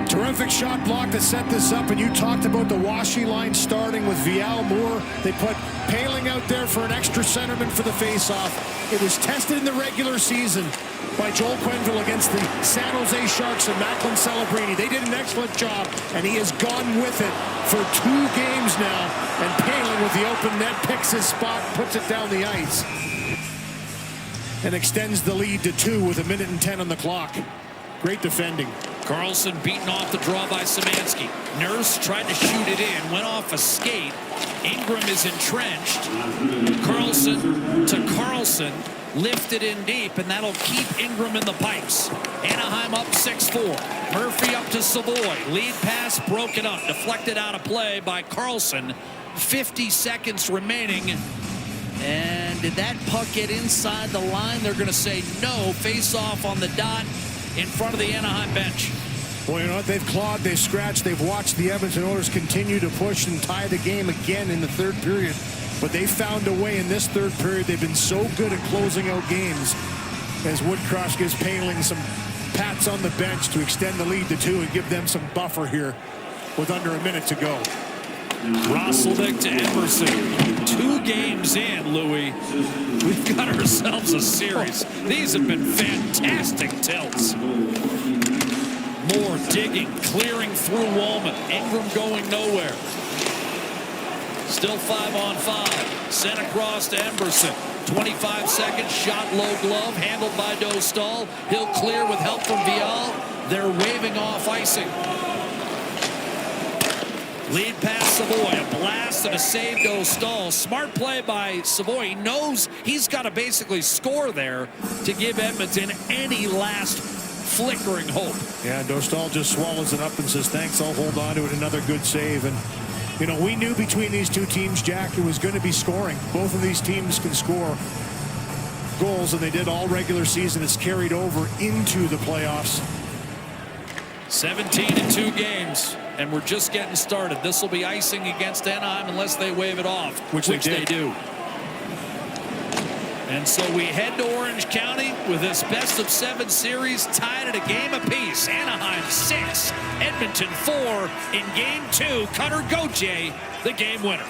Terrific shot block to set this up, and you talked about the Washi line starting with Vial Moore. They put Paling out there for an extra centerman for the faceoff. It was tested in the regular season by Joel Quenneville against the San Jose Sharks and Macklin Celebrini. They did an excellent job, and he has gone with it for 2 games now. And Paling with the open net picks his spot, puts it down the ice, and extends the lead to 2 with 1 minute and 10 on the clock. Great defending.
Carlson beaten off the draw by Szymanski. Nurse tried to shoot it in, went off a skate. Ingram is entrenched. Carlson lifted in deep, and that'll keep Ingram in the pipes. Anaheim up 6-4. Murphy up to Savoy. Lead pass broken up, deflected out of play by Carlson. 50 seconds remaining. And did that puck get inside the line? They're going to say no. Face off on the dot in front of the Anaheim bench.
Well, you know what? They've clawed, they've scratched, they've watched the Edmonton Oilers continue to push and tie the game again in the third period. But they found a way in this third period. They've been so good at closing out games as Woodcross gives Paling some pats on the bench to extend the lead to 2 and give them some buffer here with under a minute to go.
Rosselbeck to Emerson. 2 games in, Louis. We've got ourselves a series. These have been fantastic tilts. Moore digging, clearing through Woolman. Ingram going nowhere. Still 5-on-5. Sent across to Emerson. 25 seconds, shot low glove, handled by Dostal. He'll clear with help from Vial. They're waving off icing. Lead pass Savoy, a blast and a save Dostal. Smart play by Savoy. He knows he's got to basically score there to give Edmonton any last flickering hope.
Yeah, Dostal just swallows it up and says, thanks, I'll hold on to it. Another good save. And, you know, we knew between these two teams, Jack, it was going to be scoring. Both of these teams can score goals, and they did all regular season. It's carried over into the playoffs.
17 in 2 games, and we're just getting started. This will be icing against Anaheim unless they wave it off, which they do. And so we head to Orange County with this best-of-7 series tied at a game apiece. Anaheim 6, Edmonton 4 in Game 2. Cutter Gauthier, the game winner.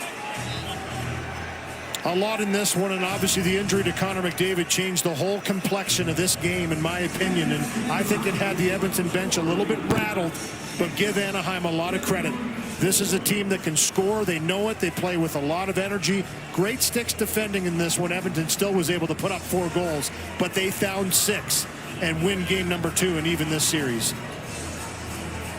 A lot in this one, and obviously the injury to Connor McDavid changed the whole complexion of this game, in my opinion. And I think it had the Edmonton bench a little bit rattled, but give Anaheim a lot of credit. This is a team that can score. They know it. They play with a lot of energy. Great sticks defending in this one. Edmonton still was able to put up 4 goals, but they found 6 and win game number 2 and even this series.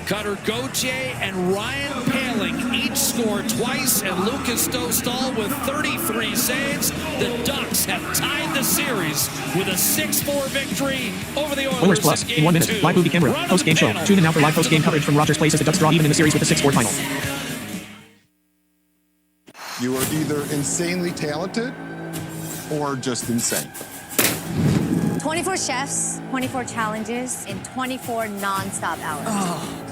Cutter Gauthier and Ryan Paling each scored twice, and Lucas Dostal with 33 saves. The Ducks have tied the series with a 6-4 victory over the Oilers.
Oilers Plus in 1 minute. Live movie camera. Post-game show. Tune in now for live post-game coverage from Rogers Place as the Ducks draw even in the series with a 6-4 final.
You are either insanely talented or just insane.
24 chefs, 24 challenges, in 24 non-stop hours.